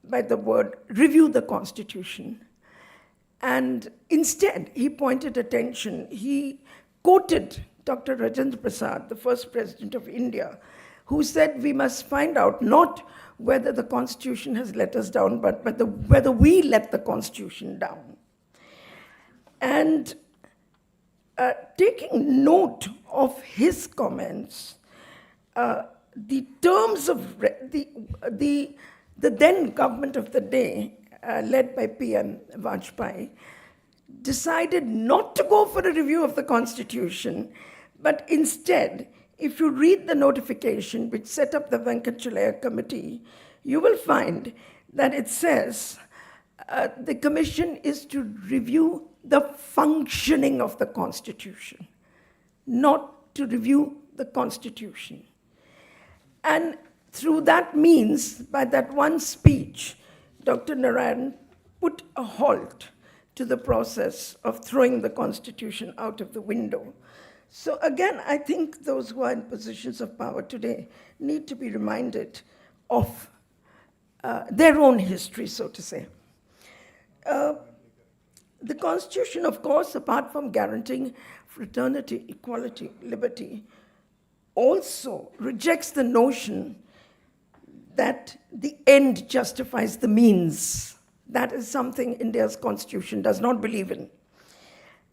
by the word review the Constitution. And instead, he pointed attention, he quoted Dr. Rajendra Prasad, the first president of India, who said we must find out not whether the Constitution has let us down, but whether we let the Constitution down. And taking note of his comments, the terms of the then government of the day, led by PM Vajpayee, decided not to go for a review of the Constitution, but instead, if you read the notification which set up the Venkatachalaya Committee, you will find that it says the commission is to review the functioning of the Constitution, not to review the Constitution. And through that means, by that one speech, Dr. Narayan put a halt to the process of throwing the Constitution out of the window. So again, I think those who are in positions of power today need to be reminded of their own history, so to say. The Constitution, of course, apart from guaranteeing fraternity, equality, liberty, also rejects the notion that the end justifies the means. That is something India's Constitution does not believe in.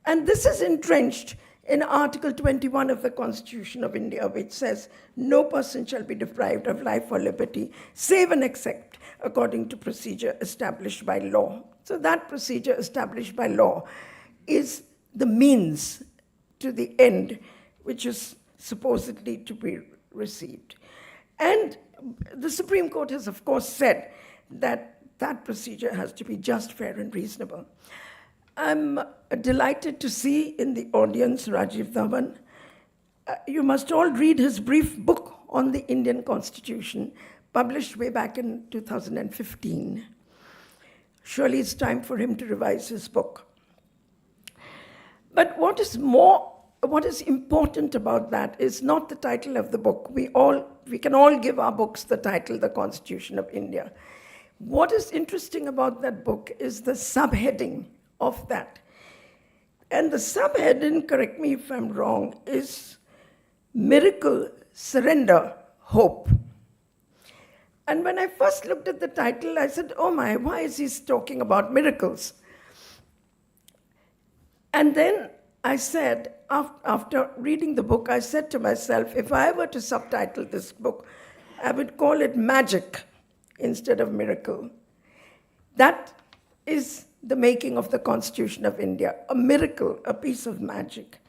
And this is entrenched in Article 21 of the Constitution of India, which says, no person shall be deprived of life or liberty, save and except according to procedure established by law. So that procedure established by law is the means to the end, which is supposedly to be received. And the Supreme Court has, of course, said that that procedure has to be just, fair, and reasonable. I'm delighted to see in the audience Rajiv Dhawan. You must all read his brief book on the Indian Constitution, published way back in 2015. Surely it's time for him to revise his book. But what is important about that is not the title of the book. We can all give our books the title, The Constitution of India. What is interesting about that book is the subheading of that. And the subheading, correct me if I'm wrong, is Miracle, Surrender, Hope. And when I first looked at the title, I said, oh my, why is he talking about miracles? And then I said, after reading the book, I said to myself, if I were to subtitle this book, I would call it Magic instead of Miracle. That is the making of the Constitution of India, a miracle, a piece of magic.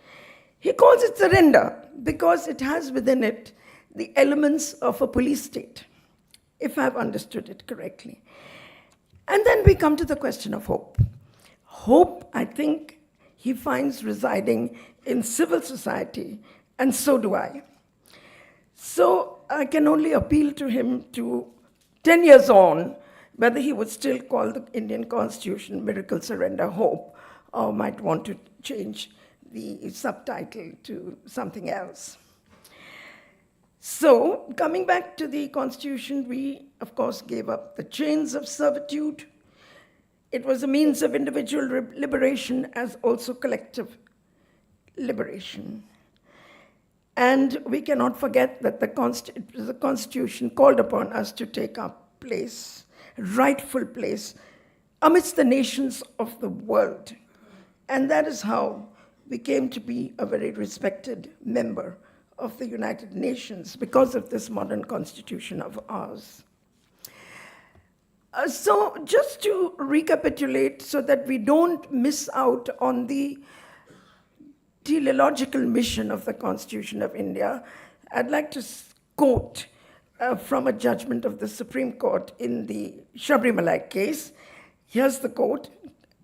He calls it surrender because it has within it the elements of a police state, if I've understood it correctly. And then we come to the question of hope. Hope, I think, he finds residing in civil society, and so do I. So I can only appeal to him to, 10 years on, whether he would still call the Indian Constitution Miracle, Surrender, Hope, or might want to change the subtitle to something else. So, coming back to the Constitution, we, of course, gave up the chains of servitude. It was a means of individual liberation as also collective liberation. And we cannot forget that the Constitution called upon us to take our place, rightful place, amidst the nations of the world. And that is how we came to be a very respected member of the United Nations because of this modern constitution of ours. So just to recapitulate so that we don't miss out on the teleological mission of the Constitution of India, I'd like to quote from a judgment of the Supreme Court in the Sabarimala case. Here's the quote,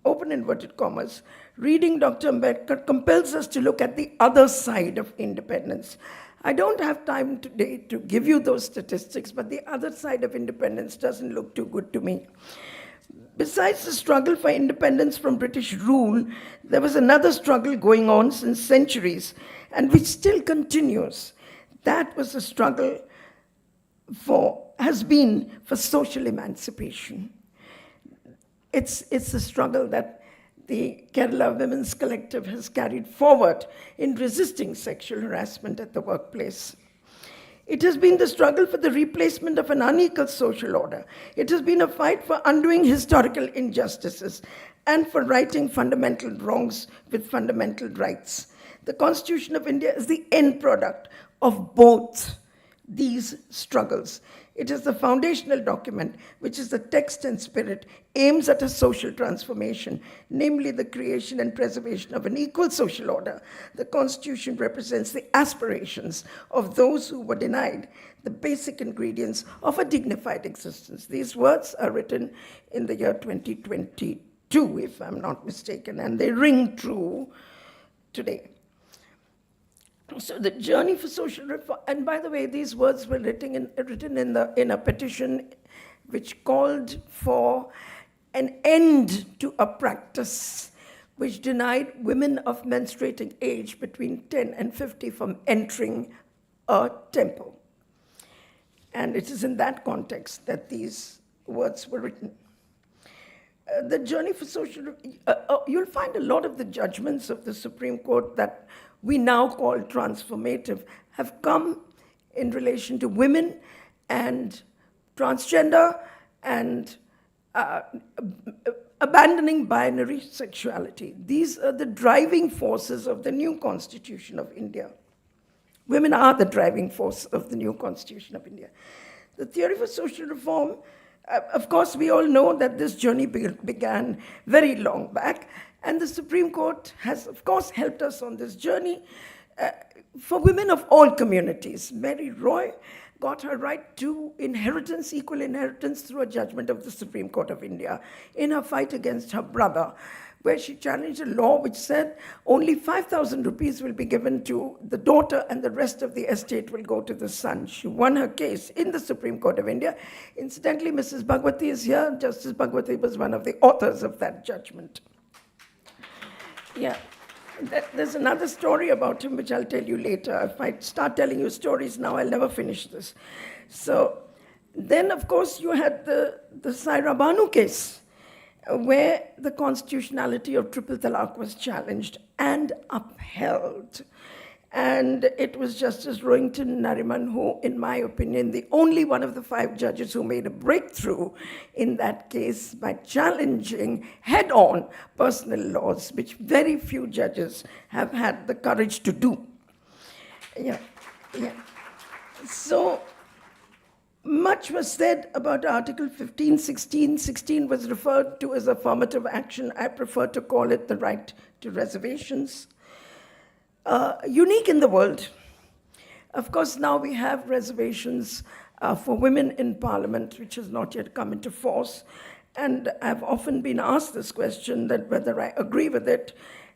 open inverted commas, reading Dr. Ambedkar compels us to look at the other side of independence. I don't have time today to give you those statistics, but the other side of independence doesn't look too good to me. Besides the struggle for independence from British rule, there was another struggle going on since centuries, and which still continues. That was the struggle has been for social emancipation. It's a struggle that the Kerala Women's Collective has carried forward in resisting sexual harassment at the workplace. It has been the struggle for the replacement of an unequal social order. It has been a fight for undoing historical injustices and for righting fundamental wrongs with fundamental rights. The Constitution of India is the end product of both these struggles. It is the foundational document, which is the text and spirit, aims at a social transformation, namely the creation and preservation of an equal social order. The Constitution represents the aspirations of those who were denied the basic ingredients of a dignified existence. These words are written in the year 2022, if I'm not mistaken, and they ring true today. So the journey for social reform, and by the way, these words were written in a petition which called for an end to a practice which denied women of menstruating age between 10 and 50 from entering a temple. And it is in that context that these words were written. The journey for social, you'll find a lot of the judgments of the Supreme Court that we now call transformative have come in relation to women and transgender and abandoning binary sexuality. These are the driving forces of the new Constitution of India. Women are the driving force of the new Constitution of India. The theory for social reform, of course, we all know that this journey began very long back, and the Supreme Court has, of course, helped us on this journey for women of all communities. Mary Roy got her right to inheritance, equal inheritance, through a judgment of the Supreme Court of India in her fight against her brother, where she challenged a law which said only 5,000 rupees will be given to the daughter and the rest of the estate will go to the son. She won her case in the Supreme Court of India. Incidentally, Mrs. Bhagwati is here. Justice Bhagwati was one of the authors of that judgment. Yeah, there's another story about him which I'll tell you later. If I start telling you stories now, I'll never finish this. So then, of course, you had the Saira Banu case, where the constitutionality of triple talaq was challenged and upheld. And it was Justice Rohington Nariman who, in my opinion, the only one of the 5 judges who made a breakthrough in that case by challenging head-on personal laws, which very few judges have had the courage to do. Yeah. So much was said about Article 15, 16. 16 was referred to as affirmative action. I prefer to call it the right to reservations. Unique in the world. Of course, now we have reservations for women in Parliament, which has not yet come into force. And I've often been asked this question, that whether I agree with it.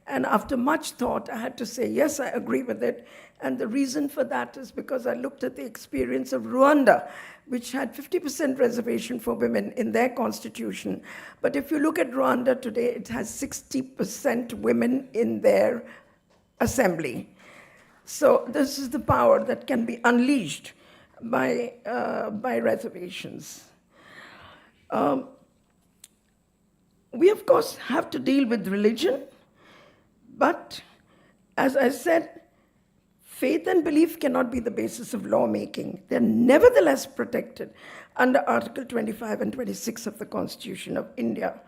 And after much thought, I had to say, yes, I agree with it. And the reason for that is because I looked at the experience of Rwanda, which had 50% reservation for women in their constitution. But if you look at Rwanda today, it has 60% women in their assembly. So this is the power that can be unleashed by reservations. We, of course, have to deal with religion, but as I said, faith and belief cannot be the basis of lawmaking. They're nevertheless protected under Article 25 and 26 of the Constitution of India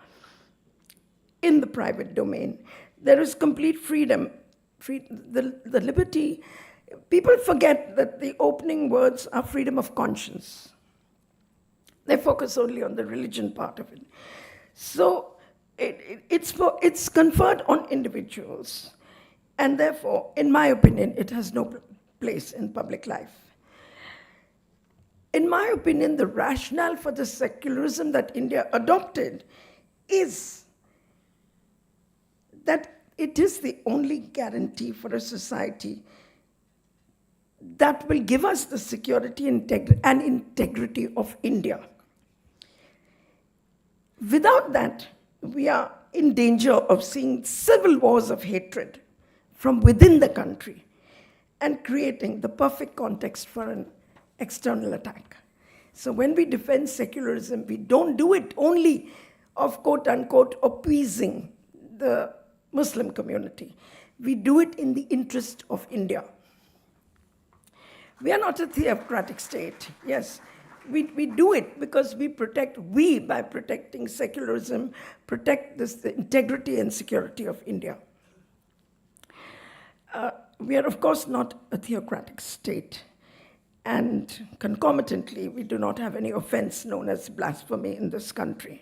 in the private domain. There is complete freedom, the liberty. People forget that the opening words are freedom of conscience. They focus only on the religion part of it. So it's conferred on individuals. And therefore, in my opinion, it has no place in public life. In my opinion, the rationale for the secularism that India adopted is that it is the only guarantee for a society that will give us the security and integrity of India. Without that, we are in danger of seeing civil wars of hatred from within the country and creating the perfect context for an external attack. So when we defend secularism, we don't do it only of quote-unquote appeasing the Muslim community. We do it in the interest of India. We are not a theocratic state, yes. We do it because by protecting secularism, protect the integrity and security of India. We are, of course, not a theocratic state. And concomitantly, we do not have any offense known as blasphemy in this country.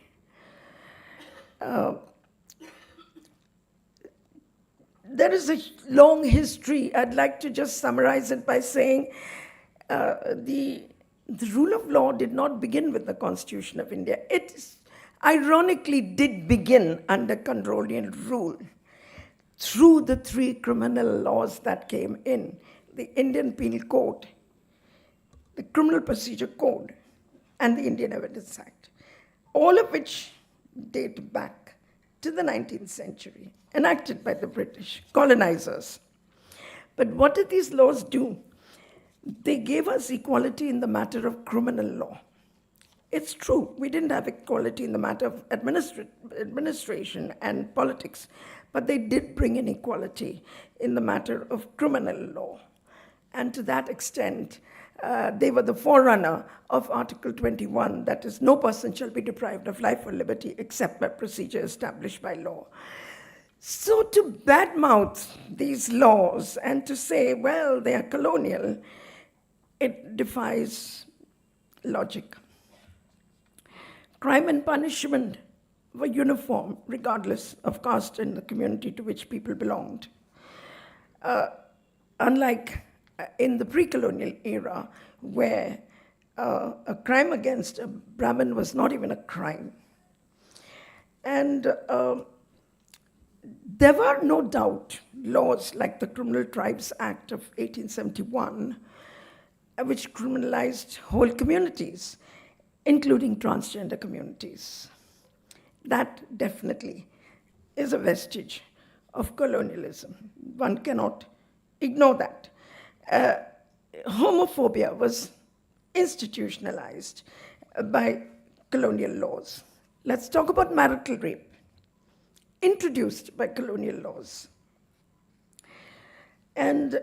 There is a long history. I'd like to just summarize it by saying the rule of law did not begin with the Constitution of India. It ironically did begin under colonial rule through the 3 criminal laws that came in: the Indian Penal Code, the Criminal Procedure Code, and the Indian Evidence Act, all of which date back to the 19th century, enacted by the British colonizers. But what did these laws do? They gave us equality in the matter of criminal law. It's true, we didn't have equality in the matter of administration and politics, but they did bring in equality in the matter of criminal law. And to that extent, they were the forerunner of Article 21, that is, no person shall be deprived of life or liberty except by procedure established by law. So to badmouth these laws and to say, well, they are colonial, it defies logic. Crime and punishment were uniform, regardless of caste and the community to which people belonged. Unlike in the pre-colonial era, where a crime against a Brahmin was not even a crime. And there were no doubt laws like the Criminal Tribes Act of 1871, which criminalized whole communities, including transgender communities. That definitely is a vestige of colonialism. One cannot ignore that. Homophobia was institutionalized by colonial laws. Let's talk about marital rape, introduced by colonial laws. And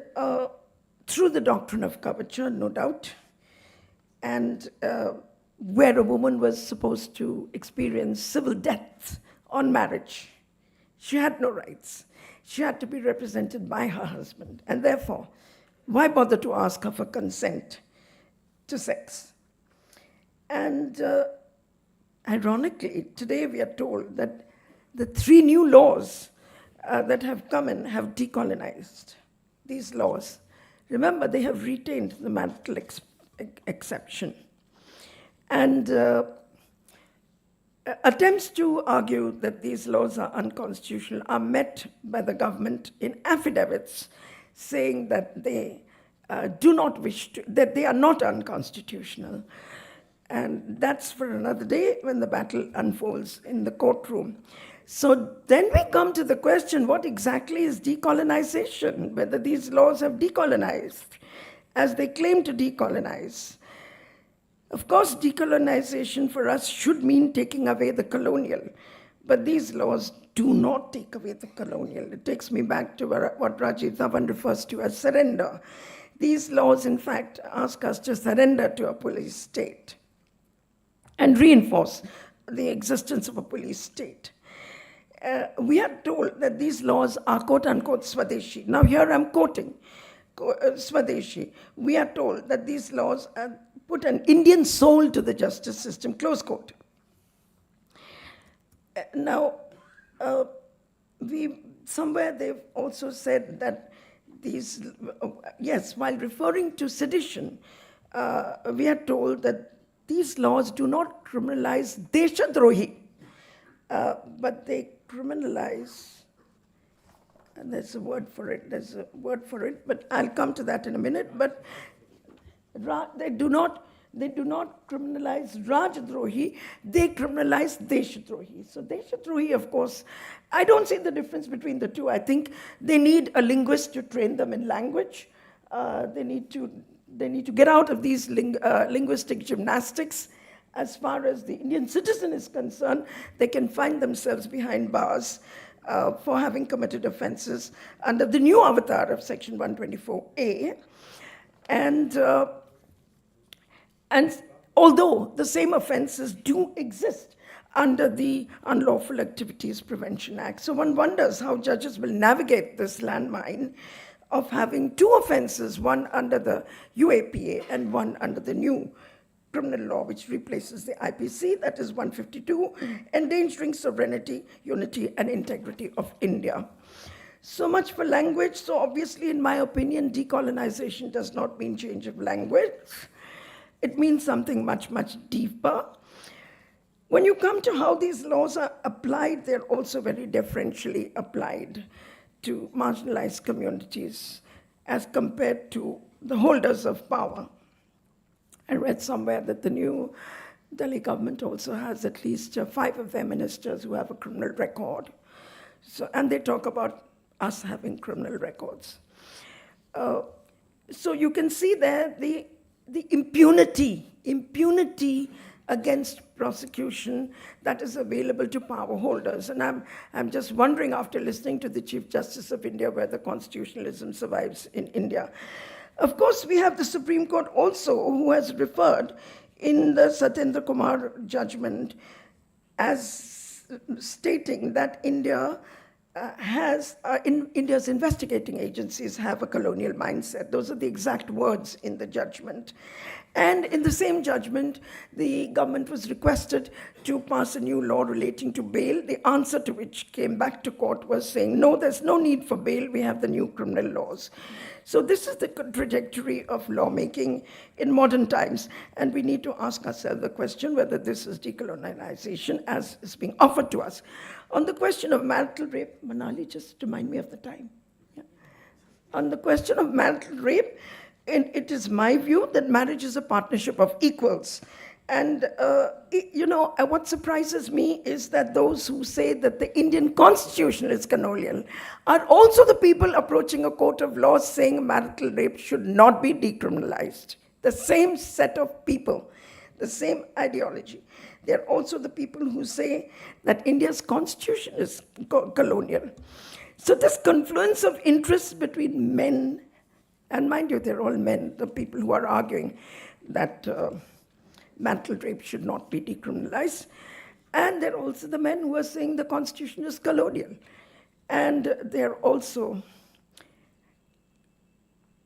through the doctrine of coverture, no doubt, and where a woman was supposed to experience civil death on marriage, she had no rights. She had to be represented by her husband, and therefore, why bother to ask her for consent to sex? And ironically, today we are told that the 3 new laws that have come in have decolonized these laws. Remember, they have retained the marital exception. And Attempts to argue that these laws are unconstitutional are met by the government in affidavits saying that they do not wish to, that they are not unconstitutional. And that's for another day when the battle unfolds in the courtroom. So then we come to the question, what exactly is decolonization? Whether these laws have decolonized as they claim to decolonize. Of course, decolonization for us should mean taking away the colonial, but these laws do not take away the colonial. It takes me back to what Rajiv Dhawan refers to as surrender. These laws, in fact, ask us to surrender to a police state and reinforce the existence of a police state. We are told that these laws are quote-unquote Swadeshi. Now here I'm quoting Swadeshi. We are told that these laws put an Indian soul to the justice system, close quote. Now, somewhere they've also said that these, yes, while referring to sedition, we are told that these laws do not criminalize Deshadrohi, but they criminalize, and there's a word for it, but I'll come to that in a minute, but they do not criminalize Rajdrohi, they criminalize Deshadrohi. So Deshadrohi, of course, I don't see the difference between the two. I think they need a linguist to train them in language. They need to get out of these linguistic gymnastics. As far as the Indian citizen is concerned, they can find themselves behind bars for having committed offenses under the new avatar of Section 124A. And although the same offenses do exist under the Unlawful Activities Prevention Act. So one wonders how judges will navigate this landmine of having two offenses, one under the UAPA and one under the new criminal law, which replaces the IPC, that is 152, endangering sovereignty, unity, and integrity of India. So much for language. So obviously, in my opinion, decolonization does not mean change of language. It means something much, much deeper. When you come to how these laws are applied, they're also very differentially applied to marginalized communities as compared to the holders of power. I read somewhere that the new Delhi government also has at least 5 of their ministers who have a criminal record. So, and they talk about us having criminal records. So you can see there the impunity against prosecution that is available to power holders. And I'm just wondering, after listening to the Chief Justice of India, whether constitutionalism survives in India. Of course, we have the Supreme Court also, who has referred in the Satyendra Kumar judgment as stating that India's investigating agencies have a colonial mindset. Those are the exact words in the judgment. And in the same judgment, the government was requested to pass a new law relating to bail. The answer to which came back to court was saying, no, there's no need for bail. We have the new criminal laws. So this is the trajectory of lawmaking in modern times. And we need to ask ourselves the question whether this is decolonization as is being offered to us. On the question of marital rape, Manali, just remind me of the time. Yeah. On the question of marital rape, it is my view that marriage is a partnership of equals. And, what surprises me is that those who say that the Indian Constitution is colonial are also the people approaching a court of law saying marital rape should not be decriminalized. The same set of people, the same ideology. They're also the people who say that India's Constitution is colonial. So this confluence of interests between men, and mind you, they're all men, the people who are arguing that marital rape should not be decriminalized. And they're also the men who are saying the Constitution is colonial. And they're also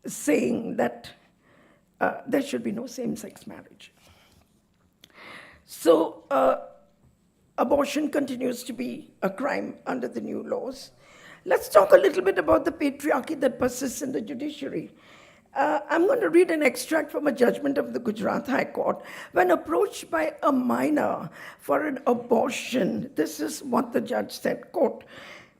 saying that there should be no same-sex marriage. So abortion continues to be a crime under the new laws. Let's talk a little bit about the patriarchy that persists in the judiciary. I'm going to read an extract from a judgment of the Gujarat High Court. When approached by a minor for an abortion, this is what the judge said, quote,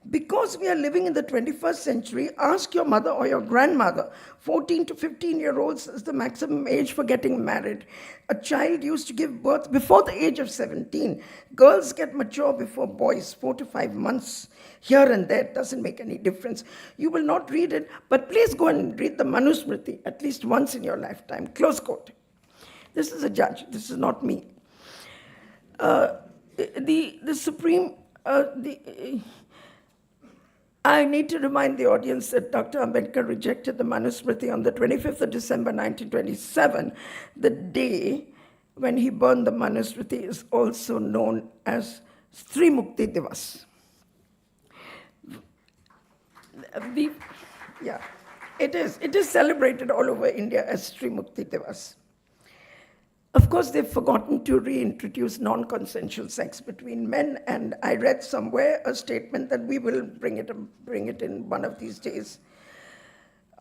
because we are living in the 21st century, ask your mother or your grandmother. 14 to 15-year-olds is the maximum age for getting married. A child used to give birth before the age of 17. Girls get mature before boys, 4 to 5 months. Here and there, doesn't make any difference. You will not read it, but please go and read the Manusmriti at least once in your lifetime. Close quote. This is a judge. This is not me. The Supreme... I need to remind the audience that Dr. Ambedkar rejected the Manusmriti on the 25th of December 1927. The day when he burned the Manusmriti is also known as Stri Mukti Divas. It is celebrated all over India as Stri Mukti Divas. Of course, they've forgotten to reintroduce non-consensual sex between men, and I read somewhere a statement that we will bring it in one of these days.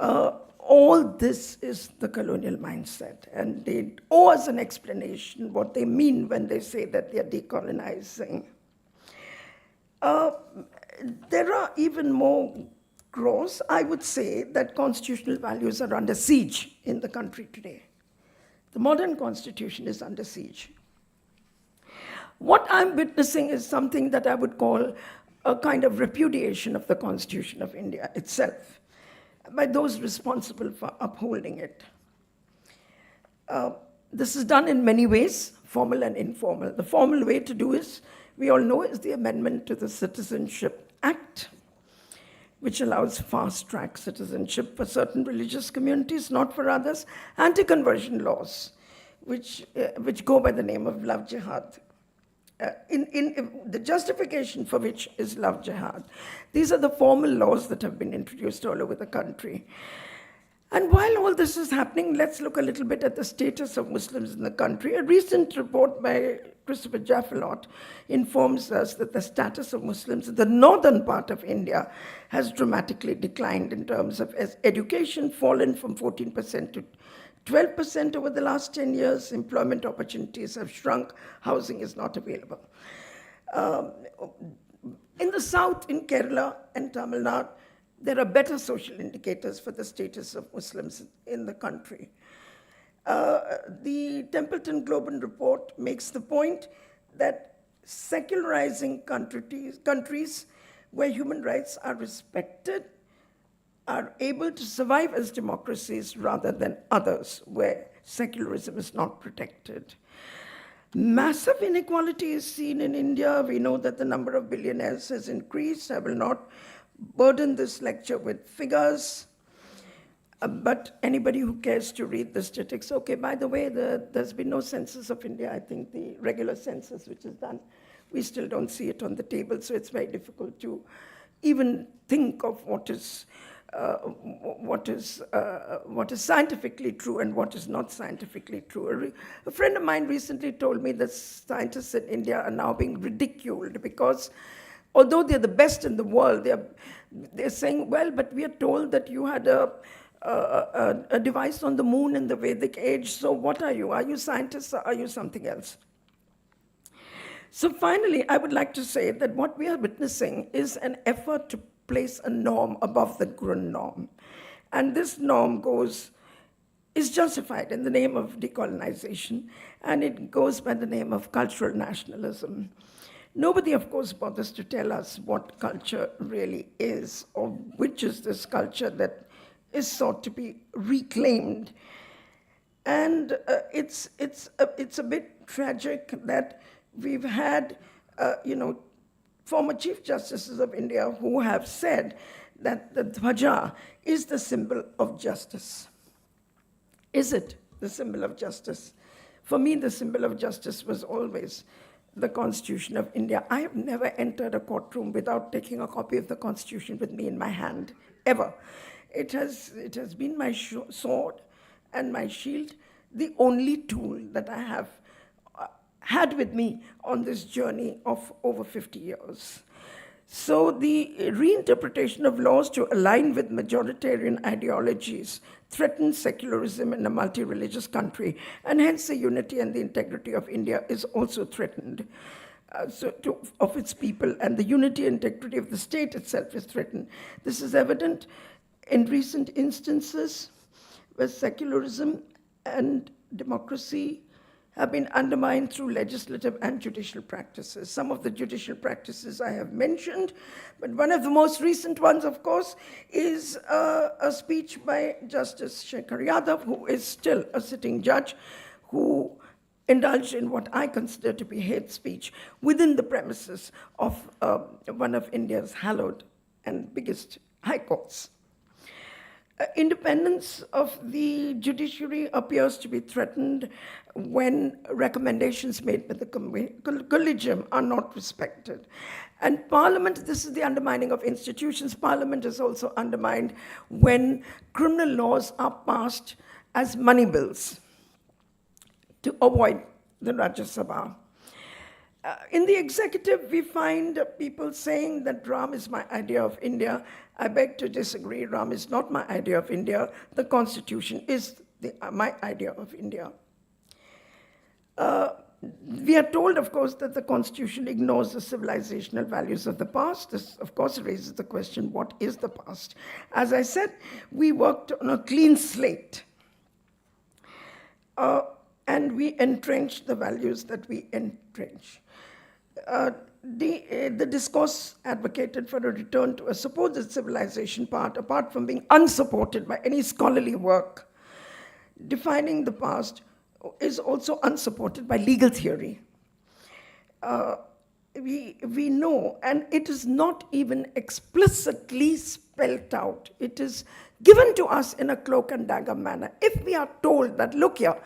All this is the colonial mindset, and they owe us an explanation what they mean when they say that they're decolonizing. There are even more gross. I would say that constitutional values are under siege in the country today. The modern constitution is under siege. What I'm witnessing is something that I would call a kind of repudiation of the Constitution of India itself by those responsible for upholding it. This is done in many ways, formal and informal. The formal way to do is, we all know, is the amendment to the Citizenship Act, which allows fast-track citizenship for certain religious communities, not for others, anti-conversion laws, which go by the name of love jihad. The justification for which is love jihad. These are the formal laws that have been introduced all over the country. And while all this is happening, let's look a little bit at the status of Muslims in the country. A recent report by Christopher Jaffelot informs us that the status of Muslims in the northern part of India has dramatically declined in terms of education, fallen from 14% to 12% over the last 10 years. Employment opportunities have shrunk. Housing is not available. In the south, in Kerala and Tamil Nadu, there are better social indicators for the status of Muslims in the country. The Templeton Global Report makes the point that secularizing countries where human rights are respected are able to survive as democracies rather than others where secularism is not protected. Massive inequality is seen in India. We know that the number of billionaires has increased. I will not burden this lecture with figures, but anybody who cares to read the statistics. Okay, by the way, there's been no census of India. I think the regular census which is done, we still don't see it on the table, so it's very difficult to even think of what is scientifically true and what is not scientifically true. A friend of mine recently told me that scientists in India are now being ridiculed because although they're the best in the world, they're saying, well, but we are told that you had a device on the moon in the Vedic age, so what are you? Are you scientists or are you something else? So finally, I would like to say that what we are witnessing is an effort to place a norm above the Grun norm. And this norm is justified in the name of decolonization, and it goes by the name of cultural nationalism. Nobody, of course, bothers to tell us what culture really is, or which is this culture that is sought to be reclaimed. And it's a bit tragic that we've had, former Chief Justices of India who have said that the Dhwaja is the symbol of justice. Is it the symbol of justice? For me, the symbol of justice was always the Constitution of India. I have never entered a courtroom without taking a copy of the Constitution with me in my hand, ever. It has been my sword and my shield, the only tool that I have had with me on this journey of over 50 years. So the reinterpretation of laws to align with majoritarian ideologies threatens secularism in a multi-religious country, and hence the unity and the integrity of India is also threatened. Of its people, and the unity and integrity of the state itself is threatened. This is evident in recent instances where secularism and democracy have been undermined through legislative and judicial practices. Some of the judicial practices I have mentioned, but one of the most recent ones, of course, is a speech by Justice Shekhar Yadav, who is still a sitting judge, who indulged in what I consider to be hate speech within the premises of one of India's hallowed and biggest high courts. Independence of the judiciary appears to be threatened when recommendations made by the collegium are not respected. And Parliament, this is the undermining of institutions. Parliament is also undermined when criminal laws are passed as money bills to avoid the Rajya Sabha. In the executive, we find people saying that Ram is my idea of India. I beg to disagree. Ram is not my idea of India. The Constitution is my idea of India. We are told, of course, that the Constitution ignores the civilizational values of the past. This, of course, raises the question, what is the past? As I said, we worked on a clean slate. And we entrench the values that we entrench. The discourse advocated for a return to a supposed civilization part, apart from being unsupported by any scholarly work, defining the past, is also unsupported by legal theory. We know, and it is not even explicitly spelled out. It is given to us in a cloak and dagger manner. If we are told that, look here,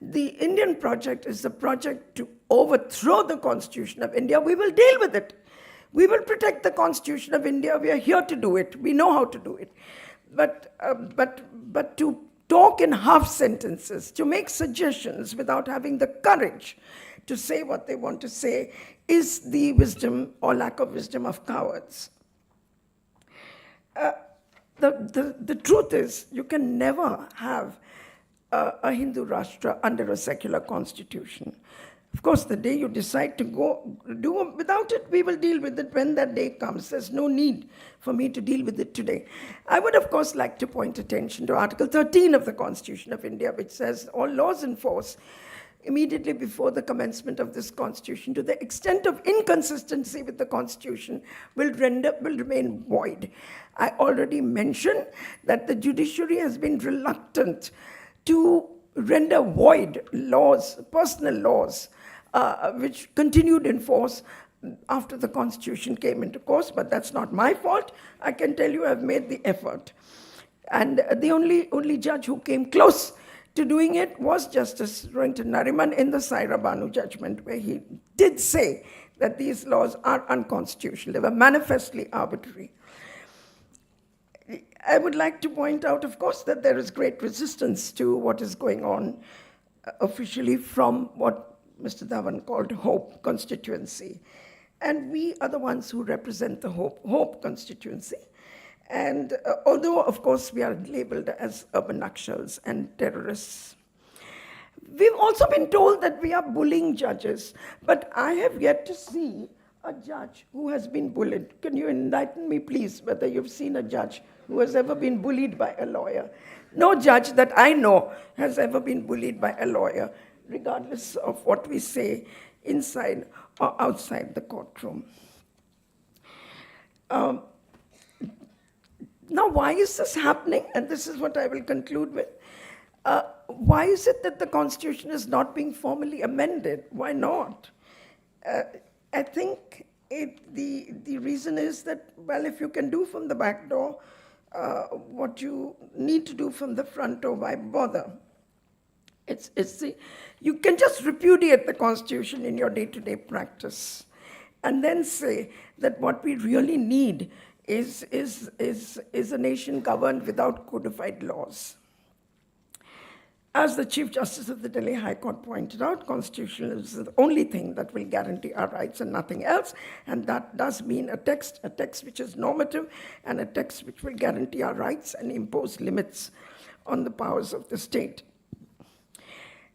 the Indian project is the project to overthrow the Constitution of India, we will deal with it. We will protect the Constitution of India. We are here to do it. We know how to do it. But to talk in half sentences, to make suggestions without having the courage to say what they want to say, is the wisdom or lack of wisdom of cowards. The truth is, you can never have a Hindu Rashtra under a secular constitution. Of course, the day you decide to go do without it, we will deal with it when that day comes. There's no need for me to deal with it today. I would, of course, like to point attention to Article 13 of the Constitution of India, which says all laws in force immediately before the commencement of this Constitution, to the extent of inconsistency with the Constitution, will remain void. I already mentioned that the judiciary has been reluctant to render void laws, personal laws, which continued in force after the Constitution came into force, but that's not my fault. I can tell you I've made the effort. And the only judge who came close to doing it was Justice Rohinton Nariman in the Saira Banu judgment, where he did say that these laws are unconstitutional. They were manifestly arbitrary. I would like to point out, of course, that there is great resistance to what is going on officially from what Mr. Dhawan called Hope constituency. And we are the ones who represent the Hope constituency. And although, of course, we are labeled as urban Nakshals and terrorists, we've also been told that we are bullying judges. But I have yet to see a judge who has been bullied. Can you enlighten me, please, whether you've seen a judge who has ever been bullied by a lawyer? No judge that I know has ever been bullied by a lawyer, regardless of what we say inside or outside the courtroom. Now, why is this happening? And this is what I will conclude with. Why is it that the Constitution is not being formally amended? Why not? I think the reason is that, well, if you can do from the back door what you need to do from the front door, why bother? You can just repudiate the Constitution in your day-to-day practice and then say that what we really need is a nation governed without codified laws. As the Chief Justice of the Delhi High Court pointed out, constitutionalism is the only thing that will guarantee our rights and nothing else. And that does mean a text which is normative and a text which will guarantee our rights and impose limits on the powers of the state.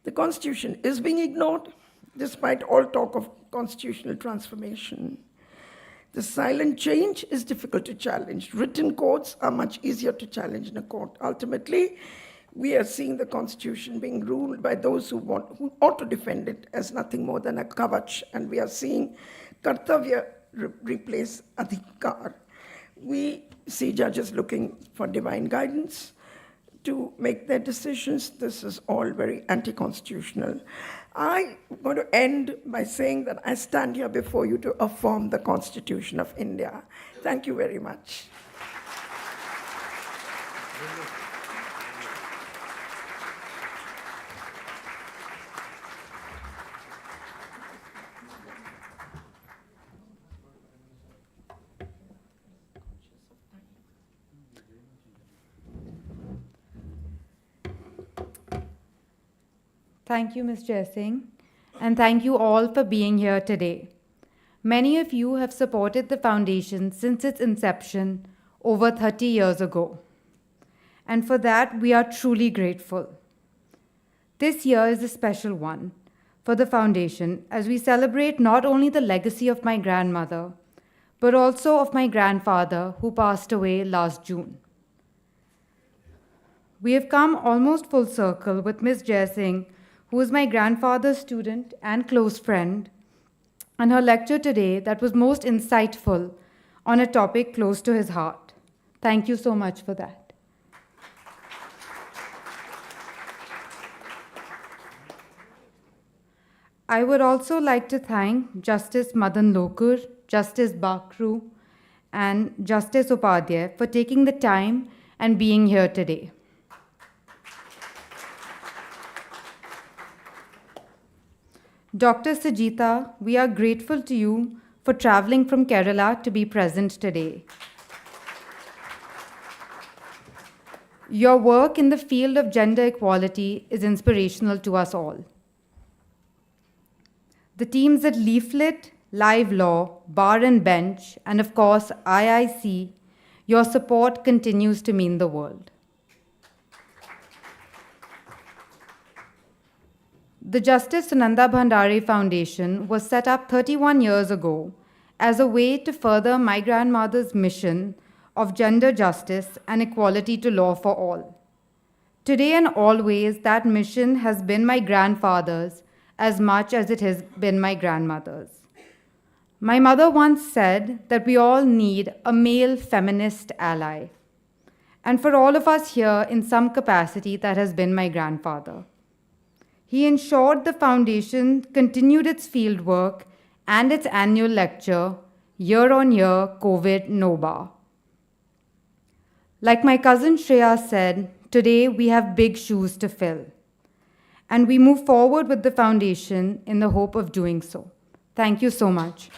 The Constitution is being ignored, despite all talk of constitutional transformation. The silent change is difficult to challenge. Written codes are much easier to challenge in a court. Ultimately, we are seeing the Constitution being ruled by those who ought to defend it as nothing more than a kavach, and we are seeing kartavya replace adhikar. We see judges looking for divine guidance to make their decisions. This is all very anti-constitutional. I'm going to end by saying that I stand here before you to affirm the Constitution of India. Thank you very much.
Thank you, Ms. Jaising, and thank you all for being here today. Many of you have supported the foundation since its inception over 30 years ago, and for that we are truly grateful. This year is a special one for the foundation as we celebrate not only the legacy of my grandmother, but also of my grandfather who passed away last June. We have come almost full circle with Ms. Jaising, who was my grandfather's student and close friend, and her lecture today that was most insightful on a topic close to his heart. Thank you so much for that. I would also like to thank Justice Madan Lokur, Justice Bakhru, and Justice Upadhyaya for taking the time and being here today. Dr. Sajita, we are grateful to you for traveling from Kerala to be present today. Your work in the field of gender equality is inspirational to us all. The teams at Leaflet, Live Law, Bar and Bench, and of course IIC, your support continues to mean the world. The Justice Sunanda Bhandare Foundation was set up 31 years ago as a way to further my grandmother's mission of gender justice and equality to law for all. Today and always, that mission has been my grandfather's as much as it has been my grandmother's. My mother once said that we all need a male feminist ally. And for all of us here, in some capacity, that has been my grandfather. He ensured the foundation continued its field work and its annual lecture, year on year, COVID no bar. Like my cousin Shreya said, today we have big shoes to fill. And we move forward with the foundation in the hope of doing so. Thank you so much.